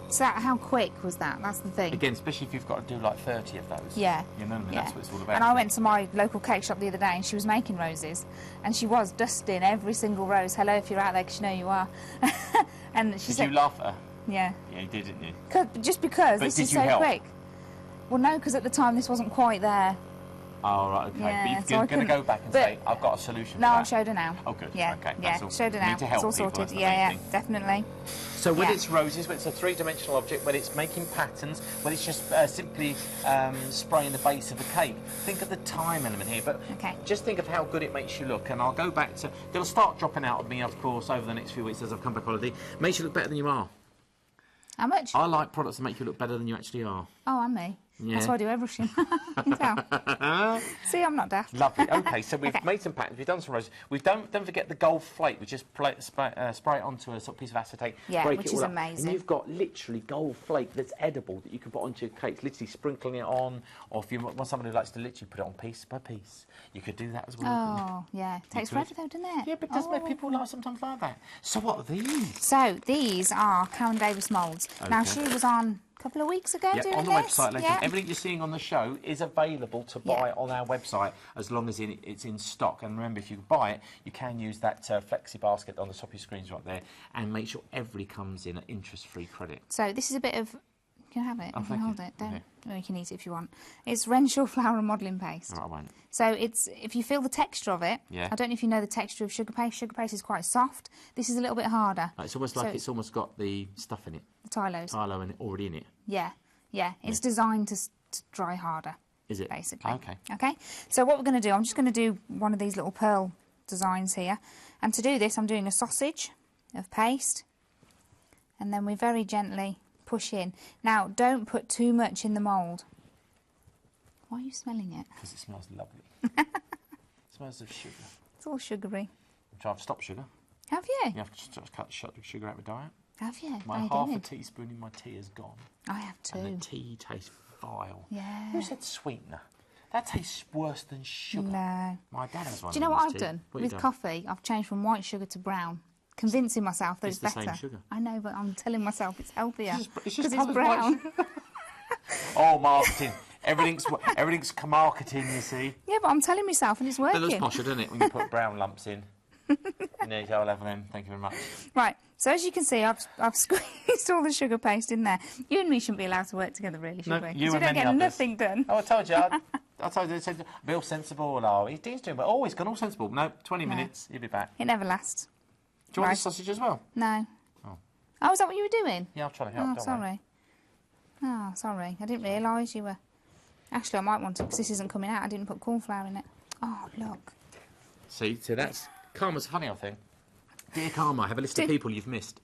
So how quick was that? That's the thing. Again, especially if you've got to do like 30 of those. Yeah. You know what I mean? Yeah. That's what it's all about. And I went to my local cake shop the other day, and she was making roses, and she was dusting every single rose. Hello, if you're out there, because you know you are. And she said, Did you laugh at her? Yeah. Yeah, you did, didn't you? Just because But this did is you so help? quick. Well, no, because at the time this wasn't quite there. Oh, right, okay. Yeah, but so I you're going to couldn't- go back and but- say, I've got a solution No, for I that. showed her now. Oh, good. Yeah, Okay, yeah, that's all. showed her You now. need to help it's all people, sorted. that's the Yeah, main yeah, thing. definitely. So when Yeah. it's roses, when it's a three-dimensional object, when it's making patterns, when it's just simply spraying the base of the cake, think of the time element here. But Okay. just think of how good it makes you look. And I'll go back to... They'll start dropping out of me, of course, over the next few weeks as I've come back holiday. Makes you look better than you are. How much? I like products that make you look better than you actually are. Oh, and me. Yeah. That's why I do everything. You can tell. See, I'm not daft. Lovely. Okay, so we've Okay. made some patterns. We've done some roses. Don't forget the gold flake. We just spray it onto a sort of piece of acetate. Yeah, break which it all is up, amazing. And you've got literally gold flake that's edible that you can put onto your cakes. Literally sprinkling it on, or if you want somebody who likes to literally put it on piece by piece, you could do that as well. Oh, yeah. Takes could. forever though, doesn't it? Yeah, but does make people sometimes like that. So what are these? So these are Karen Davis moulds. Now Okay. she was on a couple of weeks ago doing on the this. website, ladies. Yeah. Everything you're seeing on the show is available to buy Yeah. on our website as long as it's in stock. And remember, if you buy it, you can use that flexi basket on the top of your screens right there, and make sure every comes in at interest-free credit. So this is a bit of. You can have it. Oh, you can thank hold you. it. Don't. Okay. Well, you can eat it if you want. It's Renshaw flour and modelling paste. All right, I won't. So it's if you feel the texture of it. Yeah. I don't know if you know the texture of sugar paste. Sugar paste is quite soft. This is a little bit harder. It's almost So like it's almost got the stuff in it, the Tylos. Tylo in it, already in it. Yeah. It's designed to dry harder. Is it? Basically. Okay. Okay. So what we're going to do, I'm just going to do one of these little pearl designs here, and to do this, I'm doing a sausage of paste, and then we very gently push in. Now, don't put too much in the mould. Why are you smelling it? Because it smells lovely. It smells of sugar. It's all sugary. Which I've stopped sugar. Have you? You have to just cut the sugar out of my diet. Have you? My How you half doing? a teaspoon in my tea is gone. I have too. And the tea tastes vile. Yeah. Who said sweetener? That tastes worse than sugar. No. My dad has one. Do you know of what his I've tea. done? What have With you done? coffee, I've changed from white sugar to brown, convincing myself that It's it's the better. same sugar. I know, but I'm telling myself it's healthier. It's just 'cause coloured white sugar. Oh, marketing. Everything's marketing, you see. Yeah, but I'm telling myself and it's That looks working. posher, doesn't it, when you put brown lumps in? There you go, I'll have them. Thank you very much. Right, so as you can see, I've squeezed all the sugar paste in there. You and me shouldn't be allowed to work together, really, should No, we? 'Cause you we and don't many get others. nothing done. Oh, I told you. I told you. Said, be all sensible. Oh, he's doing well. Oh, he's gone all sensible. No, 20 minutes. He'll be back. It never lasts. Do you want Right. the sausage as well? No. Oh. Oh, is that what you were doing? Yeah, I'll try to help. Oh, don't sorry. Oh, sorry. I didn't realise you were... Actually, I might want to, because this isn't coming out. I didn't put cornflour in it. Oh, look. See, so that's... Karma's funny, I think. Dear Karma, I have a list of people you've missed.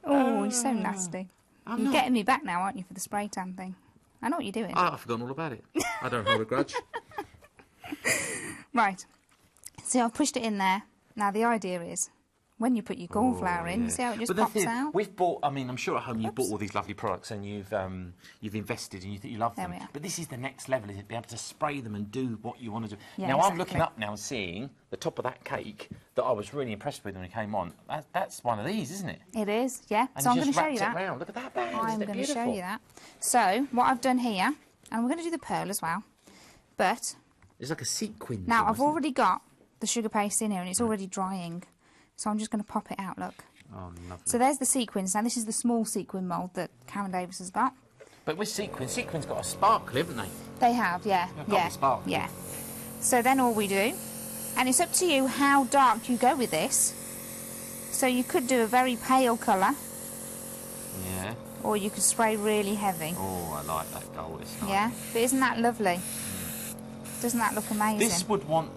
Oh, you're so nasty. I'm You're not. getting me back now, aren't you, for the spray tan thing? I know what you're doing. Oh, I've forgotten all about it. I don't hold a grudge. Right. See, I've pushed it in there. Now, the idea is, when you put your cornflour in, you see how it just But the pops thing, out? we've bought. I mean, I'm sure at home you've bought all these lovely products and you've invested and you think you love them. There we are. But this is the next level: is it be able to spray them and do what you want to do? Yeah, now I'm exactly. looking up now and seeing the top of that cake that I was really impressed with when it came on. That's one of these, isn't it? It is, yeah. And so I'm you going just to show you wrapped that. it round. Look at that band. I'm Isn't it going to show beautiful? you that. So, what I've done here, and we're going to do the pearl as well, but It's like a sequin. now thing, I've isn't it? already got the sugar paste in here and it's already drying. So I'm just going to pop it out, look. Oh, lovely. So there's the sequins. Now this is the small sequin mould that Karen Davis has got. But with sequin's got a sparkle, haven't they? They have, yeah. They've got the sparkle. Yeah. So then all we do, and it's up to you how dark you go with this. So you could do a very pale colour, Yeah. or you could spray really heavy. Oh, I like that gold. It's nice. Yeah, but isn't that lovely? Doesn't that look amazing? This would want...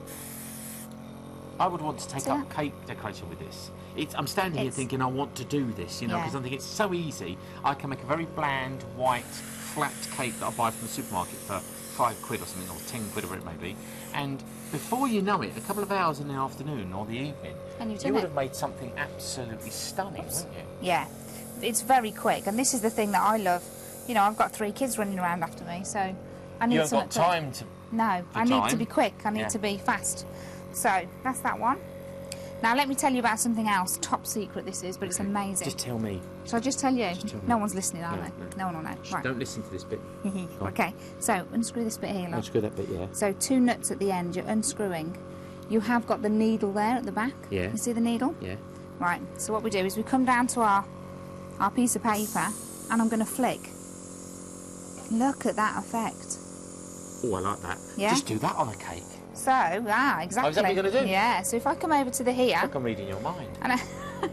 I would want to take See up that? cake decoration with this. I'm standing here It's- thinking I want to do this, you know, Yeah. because I think it's so easy. I can make a very bland, white, flat cake that I buy from the supermarket for £5 or something, or 10 quid, or whatever it may be. And before you know it, a couple of hours in the afternoon or the evening, And you've you done would it. have made something absolutely stunning, wouldn't you? Yeah, it's very quick, and this is the thing that I love. You know, I've got 3 kids running around after me, so I need You haven't something got quick. time to... No, for I need to time. be quick. I need Yeah. to be fast. So that's that one. Now let me tell you about something else. Top secret this is, but it's amazing. Just tell me. Shall I just tell you? tell me. No one's listening, are No, they? no. No one will know. Right. Don't listen to this bit. Go on. Okay. So unscrew this bit here, look. Unscrew that bit, yeah. So 2 nuts at the end. You're unscrewing. You have got the needle there at the back. Yeah. You see the needle? Yeah. Right. So what we do is we come down to our piece of paper, and I'm going to flick. Look at that effect. Oh, I like that. Yeah? Just do that on a cake. So, exactly. Oh, is that what you're gonna do? Yeah, so if I come over to the here... Like I'm reading your mind. And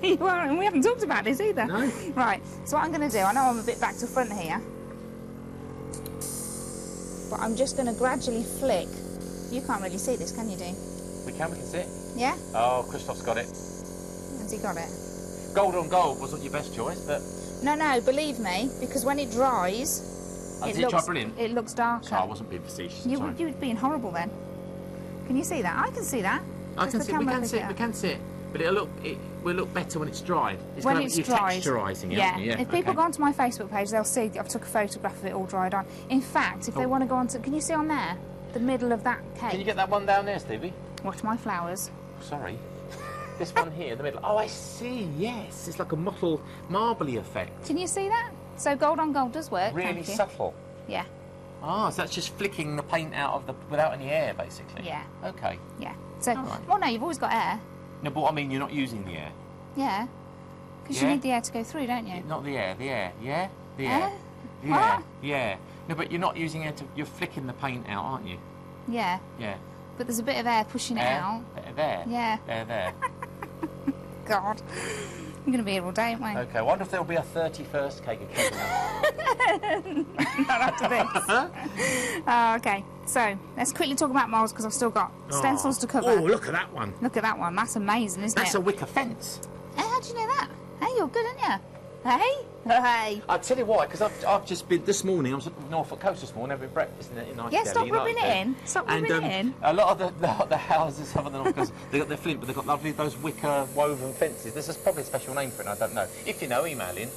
you are, and we haven't talked about this either. No. Right, so what I'm going to do, I know I'm a bit back to front here, but I'm just going to gradually flick. You can't really see this, can you, Dean? We can see it. Yeah? Oh, Christoph's got it. Has he got it? Gold on gold wasn't your best choice, but... No, believe me, because when it dries, Did it dry brilliant? it looks darker. Sorry, I wasn't being facetious. I'm sorry. You were being horrible then. Can you see that? I can see that. I Does can the see it. We camera can pick see it it. up? We can see it. But it will look better when it's dried. It's When kind of, it's you're dried. texturising it, Yeah. aren't you? Yeah. If people okay. go onto my Facebook page, they'll see I've took a photograph of it all dried on. In fact, if they want to go on to... Can you see on there? The middle of that cake. Can you get that one down there, Stevie? Watch my flowers. Sorry. This one here in the middle. Oh, I see. Yes. It's like a mottled, marbly effect. Can you see that? So gold on gold does work. Really thank you. subtle. Yeah, Ah, so that's just flicking the paint out of the... without any air, basically. yeah, Okay. yeah. So, All right. well, no, you've always got air. No, but I mean, you're not using the air. Yeah. Because Yeah. you need the air to go through, don't you? Not the air, yeah? The Air? air. The What? air, yeah. No, but you're not using air to... You're flicking the paint out, aren't you? Yeah. Yeah. But there's a bit of air pushing it Air? out. There. Yeah. There. God. We're going to be here all day, aren't we? Okay, I wonder if there'll be a 31st cake of cake now. Not after this. Okay, so let's quickly talk about molds because I've still got stencils to cover. Oh, look at that one. Look at that one. That's amazing, isn't That's it? a wicker fence. Hey, how do you know that? Hey, you're good, aren't you? Hey? Hey. I'll tell you why, because I've just been this morning. I was at Norfolk Coast this morning having breakfast in a nice Yeah, deli, stop you rubbing like it that. in. Stop And rubbing it in. a lot of the houses of the Norfolk Coast, they've got their flint, but they've got lovely those wicker woven fences. There's probably a special name for it, and I don't know. If you know, email in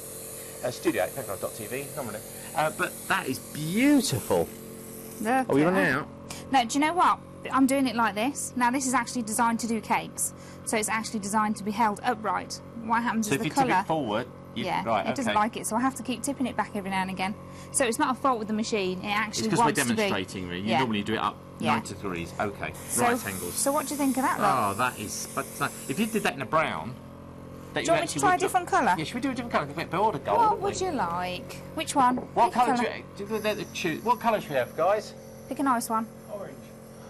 studio@pegro.tv normally. But that is beautiful. Look Are we at running that. out? No, do you know what? I'm doing it like this. Now, this is actually designed to do cakes, so it's actually designed to be held upright. What happens So is if the you tip colour... it forward, Yeah, right, it doesn't okay. like it, so I have to keep tipping it back every now and again. So it's not a fault with the machine. It It's actually because we're wants to be... demonstrating, really. You Yeah. normally do it up Yeah. 90 degrees. Okay, So, right angles. So what do you think of that, look? Oh, that is... But if you did that in a brown... Do you want me to try a different colour? Yeah, should we do a different colour? We've got the gold, What haven't would we? you like? Which one? What Pick a colour colour. choose? What colour should we have, guys? Pick a nice one. Orange.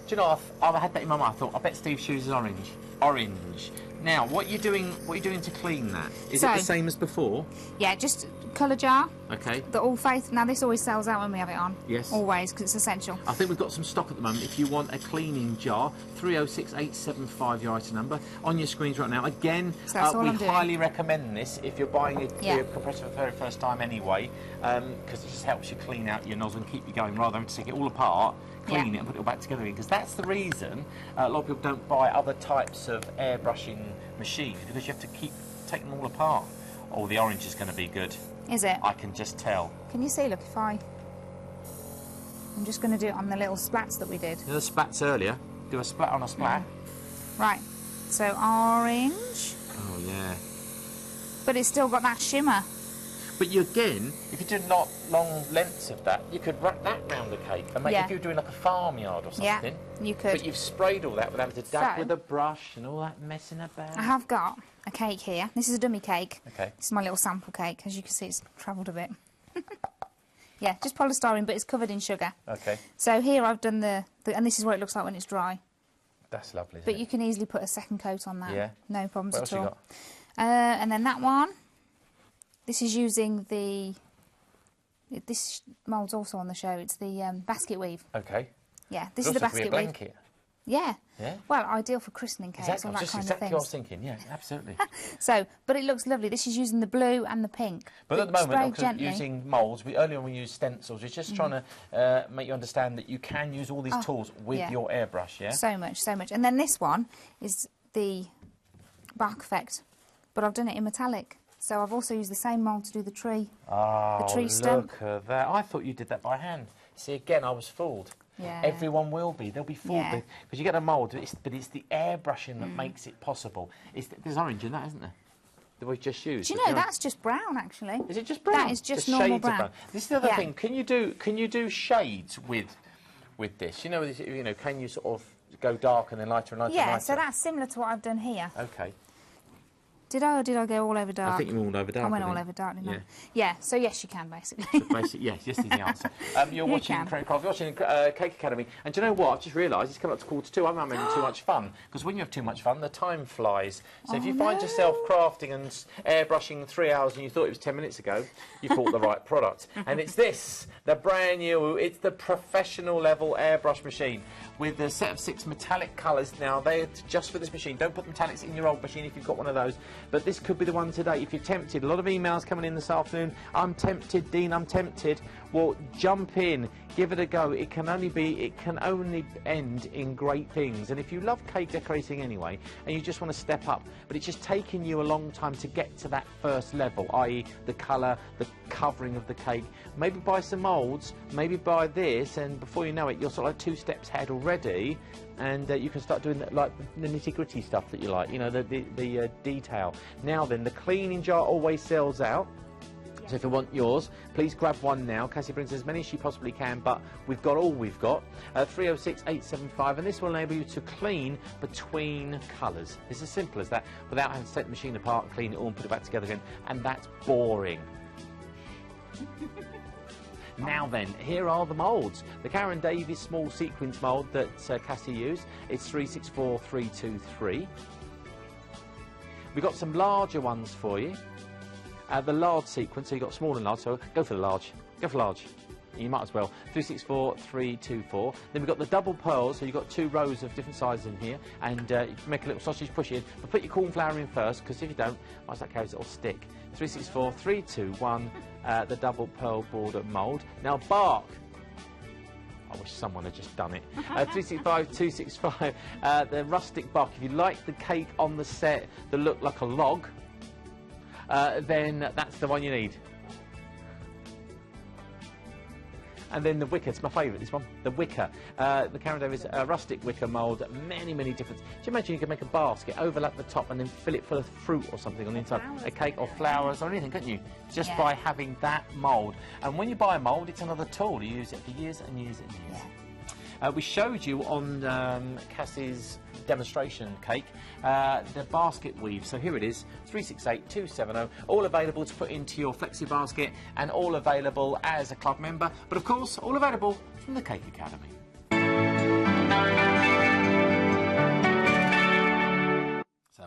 Do you know, I've had that in my mind. I thought, I bet Steve's shoes is orange. Orange. Now, what are you doing to clean that? Is it the same as before? Yeah, just colour jar. Okay. The All Faith. Now, this always sells out when we have it on. Yes. Always, because it's essential. I think we've got some stock at the moment. If you want a cleaning jar, 306875 your item number on your screens right now. Again, So that's all we I'm doing. highly recommend this if you're buying Yeah. your compressor for the very first time anyway, because it just helps you clean out your nozzle and keep you going rather than to take it all apart, clean it and put it all back together again. Because that's the reason a lot of people don't buy other types of airbrushing machines, because you have to keep taking them all apart. Oh, the orange is going to be good. Is it? I can just tell. Can you see? Look, if I'm just going to do it on the little splats that we did. You know the splats earlier? Do a splat on a splat. Right. So orange, Oh, yeah. but it's still got that shimmer. But you, again, if you do not long lengths of that, you could wrap that round the cake. And make, Yeah. if you were doing like a farmyard or Yeah, something. you could. But you've sprayed all that without having to dab So- with a brush and all that messing about. I have got a cake here. This is a dummy cake. Okay. This is my little sample cake. As you can see, it's travelled a bit. Yeah, just polystyrene, but it's covered in sugar. Okay. So here I've done the and this is what it looks like when it's dry. That's lovely, isn't But it? you can easily put a second coat on that. Yeah. No problems What else at you all. got? And then that one. This is using the. This mould's also on the show. It's the basket weave. Okay. Yeah, this It is the also could be a basket weave. blanket. Yeah. Yeah. Well, ideal for christening cakes, Exactly. all that Just kind exactly of what I was things. thinking. Yeah, absolutely. So, but it looks lovely. This is using the blue and the pink. But at the moment, sprayed because gently. using moulds, earlier on we used stencils. We're just trying to make you understand that you can use all these tools with yeah. your airbrush, yeah? So much, so much. And then this one is the bark effect, but I've done it in metallic. So I've also used the same mould to do the tree. Oh, tree stump. look at that. I thought you did that by hand. See, again, I was fooled. Yeah. Everyone will be. They'll be fooled. Yeah. Because you get a mould, but it's the airbrushing that makes it possible. There's orange in that, isn't there? That we've just used. Do you know, that's just brown, actually. Is it just brown? That is just the normal shades of brown. This is the other Yeah. thing. Can you do shades with this? You know, can you sort of go dark and then lighter and lighter and Yeah, lighter? so that's similar to what I've done here. Okay. Did I, or did I go all over dark? I think you went all over dark. I went I all think. over dark, didn't Yeah. I? Yeah, so yes, you can, basically. Basically, yes is the answer. You're You watching can. Craig Craft, you're watching Cake Academy, and do you know what? I've just realised it's come up to 1:45. I'm having too much fun, because when you have too much fun, the time flies. So if you find yourself crafting and airbrushing 3 hours and you thought it was 10 minutes ago, you bought the right product. And it's this, the brand new, it's the professional level airbrush machine with a set of 6 metallic colours. Now, they're just for this machine. Don't put metallics in your old machine if you've got one of those, but this could be the one today. If you're tempted, a lot of emails coming in this afternoon. I'm tempted, Dean, I'm tempted. Well, jump in, give it a go. It can only end in great things. And if you love cake decorating anyway, and you just want to step up, but it's just taking you a long time to get to that first level, i.e. the colour, the covering of the cake, maybe buy some moulds, maybe buy this, and before you know it, you're sort of like 2 steps ahead already. And you can start doing the nitty-gritty stuff that you like, you know, the detail. Now then, the cleaning jar always sells out. So if you want yours, please grab one now. Cassie brings as many as she possibly can, but we've got all we've got. 306875, and this will enable you to clean between colours. It's as simple as that, without having to take the machine apart, clean it all and put it back together again, and that's boring. Now then, here are the moulds. The Karen Davies small sequence mould that Cassie used, it's 364323. We've got some larger ones for you. The large sequence, so you've got small and large, so go for the large. Go for large. You might as well. 364324. Then we've got the double pearls, so you've got 2 rows of different sizes in here, and you can make a little sausage push in. But put your corn flour in first, because if you don't, once that carries, it'll stick. 364321, the double pearl border mould. Now bark. I wish someone had just done it. 365265, the rustic bark. If you like the cake on the set that looked like a log, then that's the one you need. And then the wicker, it's my favourite, this one, the wicker. The Karen Davies rustic wicker mould, many different. Do you imagine you could make a basket, overlap the top, and then fill it full of fruit or something on the inside? Flowers, a cake or flowers or anything, couldn't you? Just Yeah. by having that mould. And when you buy a mould, it's another tool. You use it for years and years and years. We showed you on Cassie's demonstration cake the basket weave. So here it is, 368270, all available to put into your flexi basket and all available as a club member, but of course all available from the Cake Academy.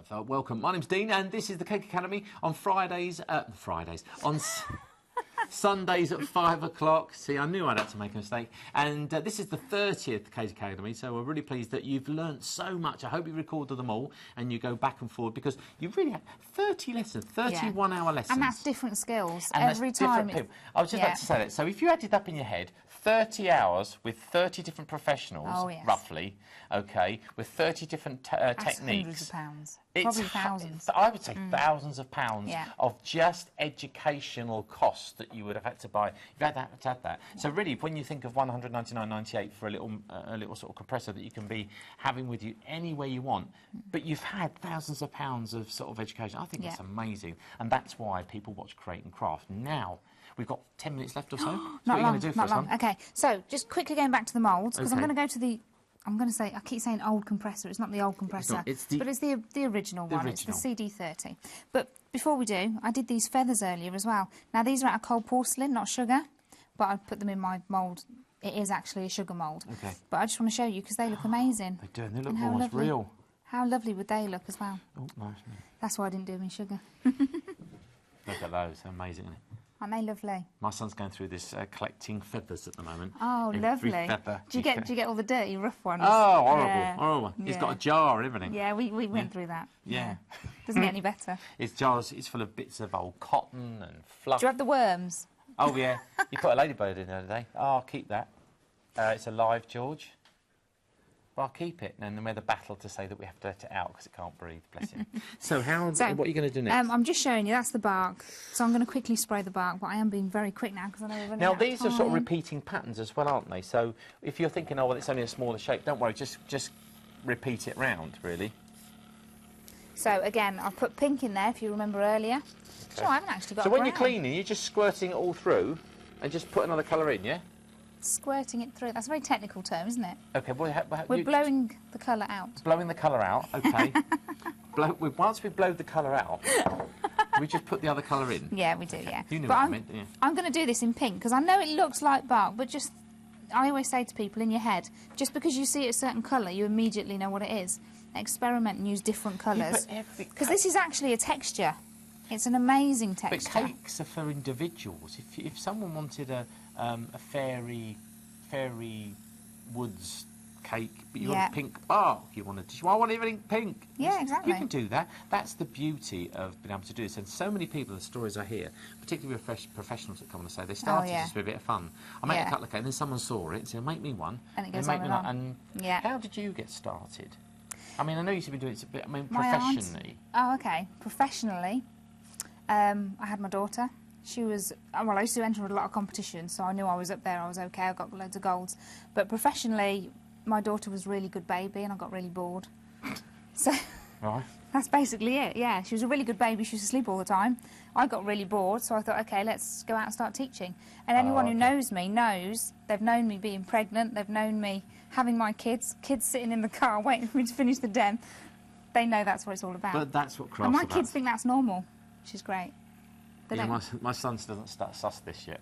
welcome. My name's Dean, and this is the Cake Academy on Sundays at 5 o'clock. See, I knew I'd have to make a mistake. And this is the 30th Cake Academy, so we're really pleased that you've learnt so much. I hope you recorded them all and you go back and forward, because you've really had 30 lessons, 31-hour lessons. And that's different skills. And every time. I was just about to say that. So if you added up in your head 30 hours with 30 different professionals, roughly, okay, with 30 different techniques. Hundreds of pounds. Probably thousands. I would say thousands of pounds of just educational costs that you would have had to buy. You've had to have that. So really, when you think of £199.98 for a little sort of compressor that you can be having with you anywhere you want, but you've had thousands of pounds of sort of education, I think that's amazing. And that's why people watch Create and Craft. Now, we've got 10 minutes left or so. Not long, not long. OK, so just quickly going back to the moulds, because I'm going to go to the... I keep saying old compressor. It's not the old compressor, but it's the original one. It's the CD30. But before we do, I did these feathers earlier as well. Now, these are out of cold porcelain, not sugar, but I put them in my mould. It is actually a sugar mould. OK. But I just want to show you, because they look amazing. They do, and they look almost real. How lovely would they look as well? Oh, nice. That's why I didn't do them in sugar. Look at those. They're amazing, isn't it? Aren't they lovely? My son's going through this collecting feathers at the moment. Oh, lovely. Feather. Do you get all the dirty, rough ones? Oh, horrible, horrible. He's got a jar and everything. Yeah, we went through that. Yeah. Doesn't get any better. His jars, it's full of bits of old cotton and fluff. Do you have the worms? Oh, yeah. You put a ladybird in the other day. Oh, I'll keep that. It's alive, George. Well, I'll keep it, and then we're the battle to say that we have to let it out because it can't breathe, bless him. So what are you going to do next? I'm just showing you, that's the bark. So I'm going to quickly spray the bark, but I am being very quick now because I know we're running out of time. Now, these are sort of repeating patterns as well, aren't they? So if you're thinking, oh, well, it's only a smaller shape, don't worry, just repeat it round, really. So, again, I've put pink in there, if you remember earlier. Okay. So I haven't actually got So when you're cleaning, you're just squirting it all through and just put another colour in, yeah? Squirting it through. That's a very technical term, isn't it? OK, well... We're blowing the colour out. Blowing the colour out, OK. Once we blow the colour out, we just put the other colour in? Yeah, we do, yeah. You knew what I meant, yeah. I'm going to do this in pink, because I know it looks like bark, but just... I always say to people, in your head, just because you see it a certain colour, you immediately know what it is. Experiment and use different colours. Because this is actually a texture. It's an amazing texture. But cakes are for individuals. If someone wanted a fairy woods cake, but you want a pink bark, I want everything pink. Yeah, exactly. You can do that. That's the beauty of being able to do this. And so many people, the stories I hear, particularly with professionals that come and say they started just with a bit of fun. I make a couple of cakes, and then someone saw it and said, make me one. And it goes on and on. And how did you get started? I mean, I know you've been doing it a bit, I mean, professionally. Oh, OK. Professionally, I had my daughter. She was... Well, I used to enter a lot of competitions, so I knew I was up there, I was OK, I got loads of golds. But professionally, my daughter was a really good baby, and I got really bored. So... Right. That's basically it, yeah. She was a really good baby, she used to sleep all the time. I got really bored, so I thought, OK, let's go out and start teaching. And anyone who knows me knows, they've known me being pregnant, they've known me having my kids sitting in the car waiting for me to finish the den. They know that's what it's all about. But that's what craft's about. And my kids think that's normal, which is great. My son doesn't start suss this yet.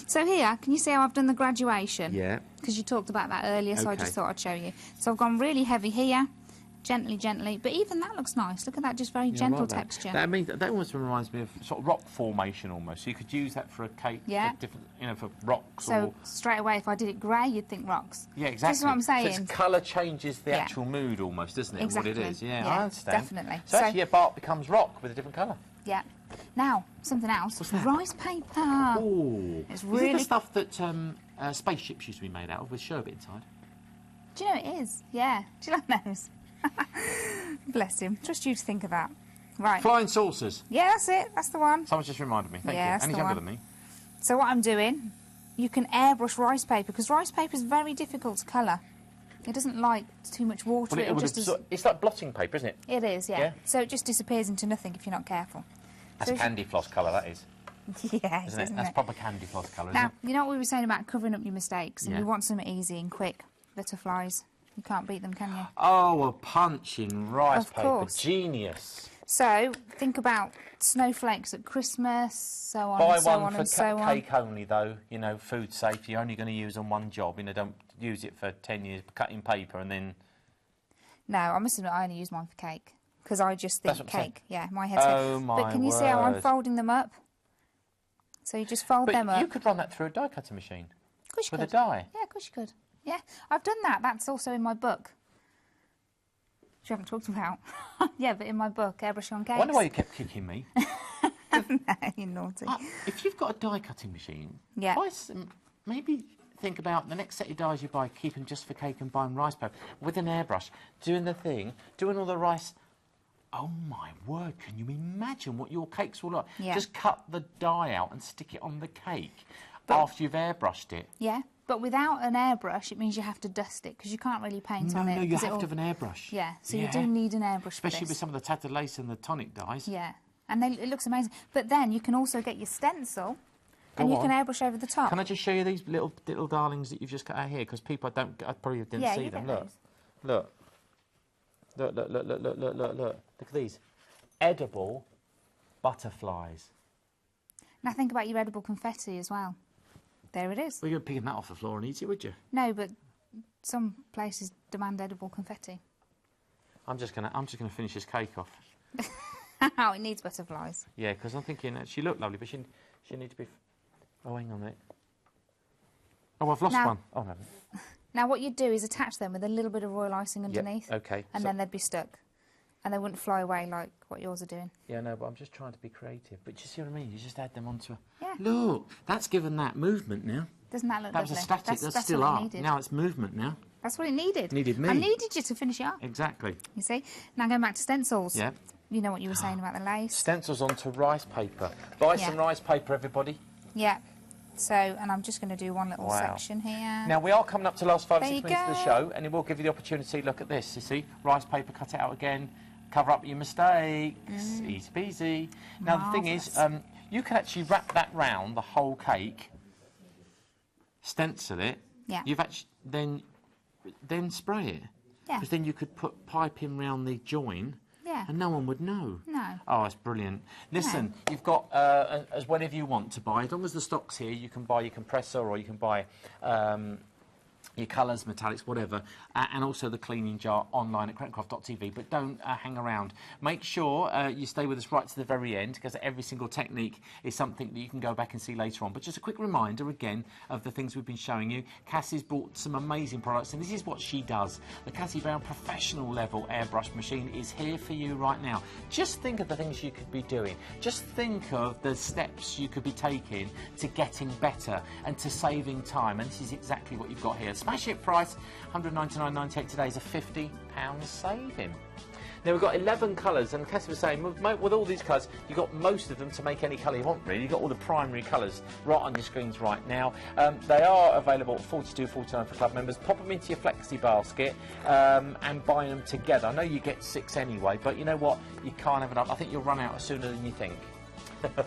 So here, can you see how I've done the graduation? Yeah. Because you talked about that earlier, so I just thought I'd show you. So I've gone really heavy here, gently, gently. But even that looks nice. Look at that, just very gentle texture. I mean, that almost reminds me of sort of rock formation almost. So you could use that for a cake, for different, for rocks. So straight away, if I did it grey, you'd think rocks. Yeah, exactly. This is what I'm saying. So its colour changes the actual mood almost, doesn't it? Exactly. What it is. Yeah, I understand. Definitely. So actually, bark becomes rock with a different colour. Yeah. Now, something else. What's that? Rice paper. Oh. It's really... Is it the stuff that spaceships used to be made out of with sherbet inside? Do you know it is? Yeah. Do you like those? Bless him. Trust you to think of that. Right. Flying saucers. Yeah, that's it. That's the one. Someone's just reminded me. Thank you. That's and he's younger than me. So what I'm doing, you can airbrush rice paper, because rice paper is very difficult to colour. It doesn't like too much water. Well, it's like blotting paper, isn't it? It is, yeah. So it just disappears into nothing if you're not careful. That's candy floss colour, that is. Yeah, isn't it? That's proper candy floss colour, now, isn't it? you know what we were saying about covering up your mistakes, and you want something easy and quick. Butterflies. You can't beat them, can you? Oh, a punch in rice paper. Course. Genius. So, think about snowflakes at Christmas, so on and so on and so on. Buy one for cake only, though. You know, food safe. You're only going to use on one job. You know, don't use it for 10 years cutting paper and then... No, I must admit I only use mine for cake because I just think That's what I'm saying. cake. Yeah, my head's Oh, my But can you see how I'm word. folding them up? So you just fold them But up. you could run that through a die cutting machine Of course you with a could. die. Yeah, of course you could. Yeah, I've done that. That's also in my book. Which you haven't talked about. Yeah, but in my book, Airbrushing on Cakes. I wonder why you kept kicking me. You're naughty. If you've got a die cutting machine, Yeah. maybe think about the next set of dies you buy, keeping just for cake and buying rice paper with an airbrush, doing the thing, doing all the rice. Oh my word, can you imagine what your cakes will look like? Yeah. Just cut the die out and stick it on the cake after you've airbrushed it. Yeah, but without an airbrush, it means you have to dust it because you can't really paint on it. No, you 'cause have it'll- to have an airbrush. Yeah, so you do need an airbrush Especially for with this. some of the tattered lace and the tonic dies. Yeah, and it looks amazing. But then you can also get your stencil and Go you can on. airbrush over the top. Can I just show you these little darlings that you've just cut out here? Because people I probably didn't Yeah, see you them. get Look. those. Look. Look at these. Edible butterflies. Now think about your edible confetti as well. There it is. Well, you're picking that off the floor and eat it, would you? No, but some places demand edible confetti. I'm just gonna finish this cake off. Oh, it needs butterflies. Yeah, because I'm thinking she looked lovely, but she need to be. Oh, hang on a minute. Oh, I've lost Now- one. Oh no. Now what you'd do is attach them with a little bit of royal icing underneath. Okay. And then they'd be stuck. And they wouldn't fly away like what yours are doing. Yeah, no, but I'm just trying to be creative. But you see what I mean? You just add them onto a... Yeah. Look, that's given that movement now. Doesn't that look That was lovely? a static, that's still what it art. needed. Now it's movement now. That's what it needed. Needed me. I needed you to finish it up, Exactly. you see. Now going back to stencils. Yeah. You know what you were saying about the lace. Stencils onto rice paper. Buy Yeah. some rice paper, everybody. Yeah. So, and I'm just going to do one little Wow. section here. Now, we are coming up to the last 5 or There 6 you minutes of the go. show, and it will give you the opportunity. Look at this, you see? Rice paper, cut it out again, cover up your mistakes. Easy peasy. Now, the thing is, Marvellous. you can actually wrap that round the whole cake, stencil it. Yeah. You've actually then spray it. Yeah. Because then you could put piping round the join. Yeah. And no one would know. No. Oh, it's brilliant. Listen, you've got as whatever you want to buy. As long as the stock's here, you can buy your compressor or you can buy your colours, metallics, whatever, and also the cleaning jar online at crankcraft.tv. But don't hang around. Make sure you stay with us right to the very end, because every single technique is something that you can go back and see later on. But just a quick reminder again of the things we've been showing you. Cassie's bought some amazing products, and this is what she does. The Cassie Brown professional level airbrush machine is here for you right now. Just think of the things you could be doing. Just think of the steps you could be taking to getting better and to saving time. And this is exactly what you've got here. Smash hit price, £199.98 today is a £50 saving. Now we've got 11 colours, and Cassie was saying, with all these colours, you've got most of them to make any colour you want, really. You've got all the primary colours right on your screens right now. They are available at $42.49 for club members. Pop them into your Flexi basket and buy them together. I know you get 6 anyway, but you know what? You can't have enough. I think you'll run out sooner than you think.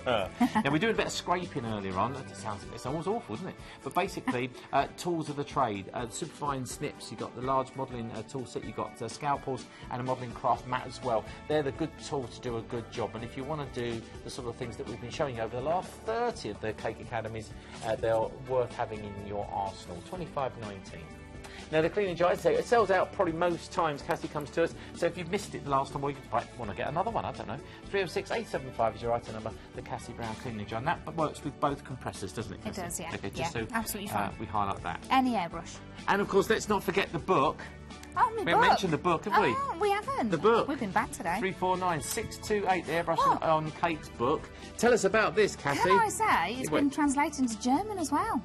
Now, we did a bit of scraping earlier on. It sounds awful, doesn't it? But basically, tools of the trade, superfine snips. You've got the large modelling tool set. You've got scalpels and a modelling craft mat as well. They're the good tools to do a good job. And if you want to do the sort of things that we've been showing you over the last 30 of the Cake Academies, they're worth having in your arsenal. $25.19. Now, the cleaning jar, it sells out probably most times Cassie comes to us. So if you've missed it the last time, or you might want to get another one, I don't know. 306-875 is your item number, the Cassie Brown cleaning jar. And that works with both compressors, doesn't it, Cassie? It does, yeah. Okay, Yeah, just so absolutely fine. we highlight that. Any airbrush. And, of course, let's not forget the book. Oh, my We book. haven't mentioned the book, have we? Oh, we haven't. The book. We've been back today. 349-628, the Airbrush Oh. on Cake's book. Tell us about this, Cassie. Can I say, it's Wait. been translated into German as well.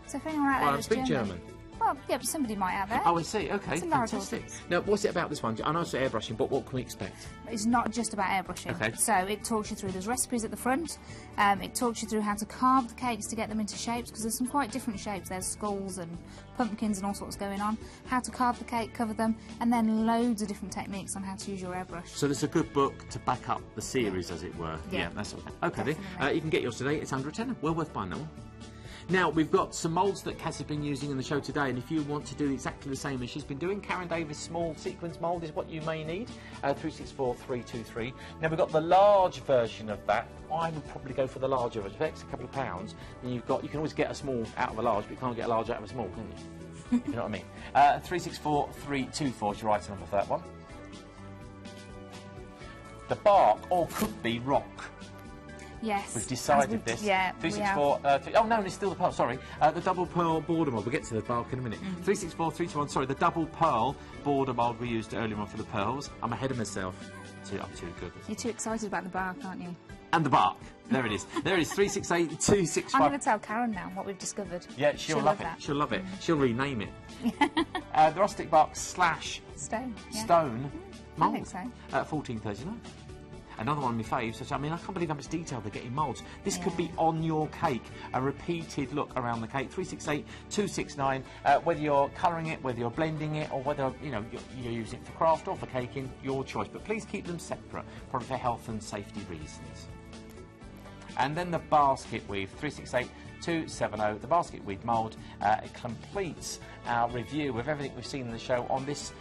So if anyone out there I don't that's speak German. Well, yeah, but somebody might out there. Oh, I see. Okay, It's a large fantastic. audience. Now, what's it about this one? I know it's airbrushing, but what can we expect? It's not just about airbrushing. Okay. So it talks you through, there's recipes at the front, it talks you through how to carve the cakes to get them into shapes, because there's some quite different shapes. There's skulls and pumpkins and all sorts going on. How to carve the cake, cover them, and then loads of different techniques on how to use your airbrush. So there's a good book to back up the series, as it were. Yeah. That's okay. Okay, then. Definitely. You can get yours today. It's under a tenner. Well worth buying that one. Now, we've got some moulds that Cass has been using in the show today, and if you want to do exactly the same as she's been doing, Karen Davis small sequence mould is what you may need, 364323. Now, we've got the large version of that. I would probably go for the larger version. If it's a couple of pounds, then you can always get a small out of a large, but you can't get a large out of a small, can you? You know what I mean? 364324 is your item number for that one. The bark, or could be rock. Yes. We've decided this. Yeah, 364. Oh no, it's still the pearl. Sorry, the double pearl border mould. We'll get to the bark in a minute. 364321. Sorry, the double pearl border mould we used earlier on for the pearls. I'm ahead of myself. I'm too good. You're too excited about the bark, aren't you? And the bark. There it is. There it is. 368265. I'm going to tell Karen now what we've discovered. Yeah, she'll love it. that. She'll love it. She'll rename it. The rustic bark / Stone. Yeah. stone mould. I think so. 1439. Another one of my faves, which, I mean, I can't believe how much detail they're getting moulds. This could be on your cake, a repeated look around the cake. 368269. Whether you're colouring it, whether you're blending it, or whether you're using it for craft or for caking, your choice. But please keep them separate, probably for health and safety reasons. And then the basket weave, 368270. The basket weave mould. It completes our review of everything we've seen in the show on this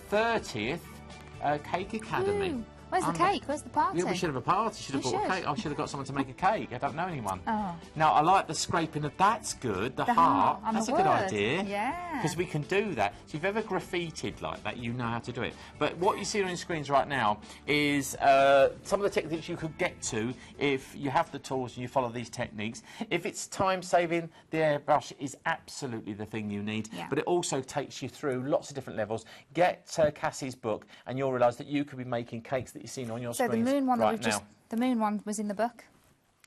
30th Cake Academy. Ooh. Where's the cake? Where's the party? Yeah, we should have a party. Should have We bought a should. cake. I should have got someone to make a cake. I don't know anyone. Oh. Now, I like the scraping of that's good. The heart. on That's the a good word. idea. Yeah. Because we can do that. So if you've ever graffitied like that, you know how to do it. But what you see on your screens right now is some of the techniques you could get to if you have the tools and you follow these techniques. If it's time-saving, the airbrush is absolutely the thing you need. Yeah. But it also takes you through lots of different levels. Get Cassie's book and you'll realise that you could be making cakes that you've seen on your So screens the moon one that right we've now. the moon one was in the book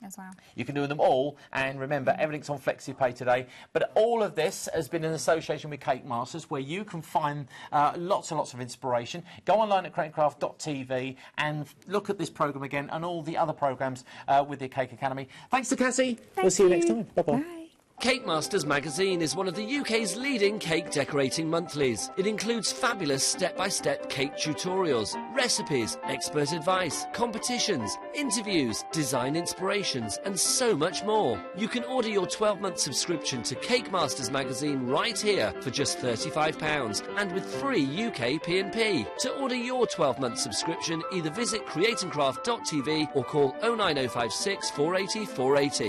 as well. You can do them all, and remember, everything's on FlexiPay today. But all of this has been in association with Cake Masters, where you can find lots and lots of inspiration. Go online at creatingcraft.tv and look at this programme again and all the other programmes with the Cake Academy. Thanks to Cassie. We'll see you next time. Bye-bye. Bye. Cake Masters magazine is one of the UK's leading cake decorating monthlies. It includes fabulous step-by-step cake tutorials, recipes, expert advice, competitions, interviews, design inspirations, and so much more. You can order your 12-month subscription to Cake Masters magazine right here for just £35 and with free UK P&P. To order your 12-month subscription, either visit creatingcraft.tv or call 09056 480 480.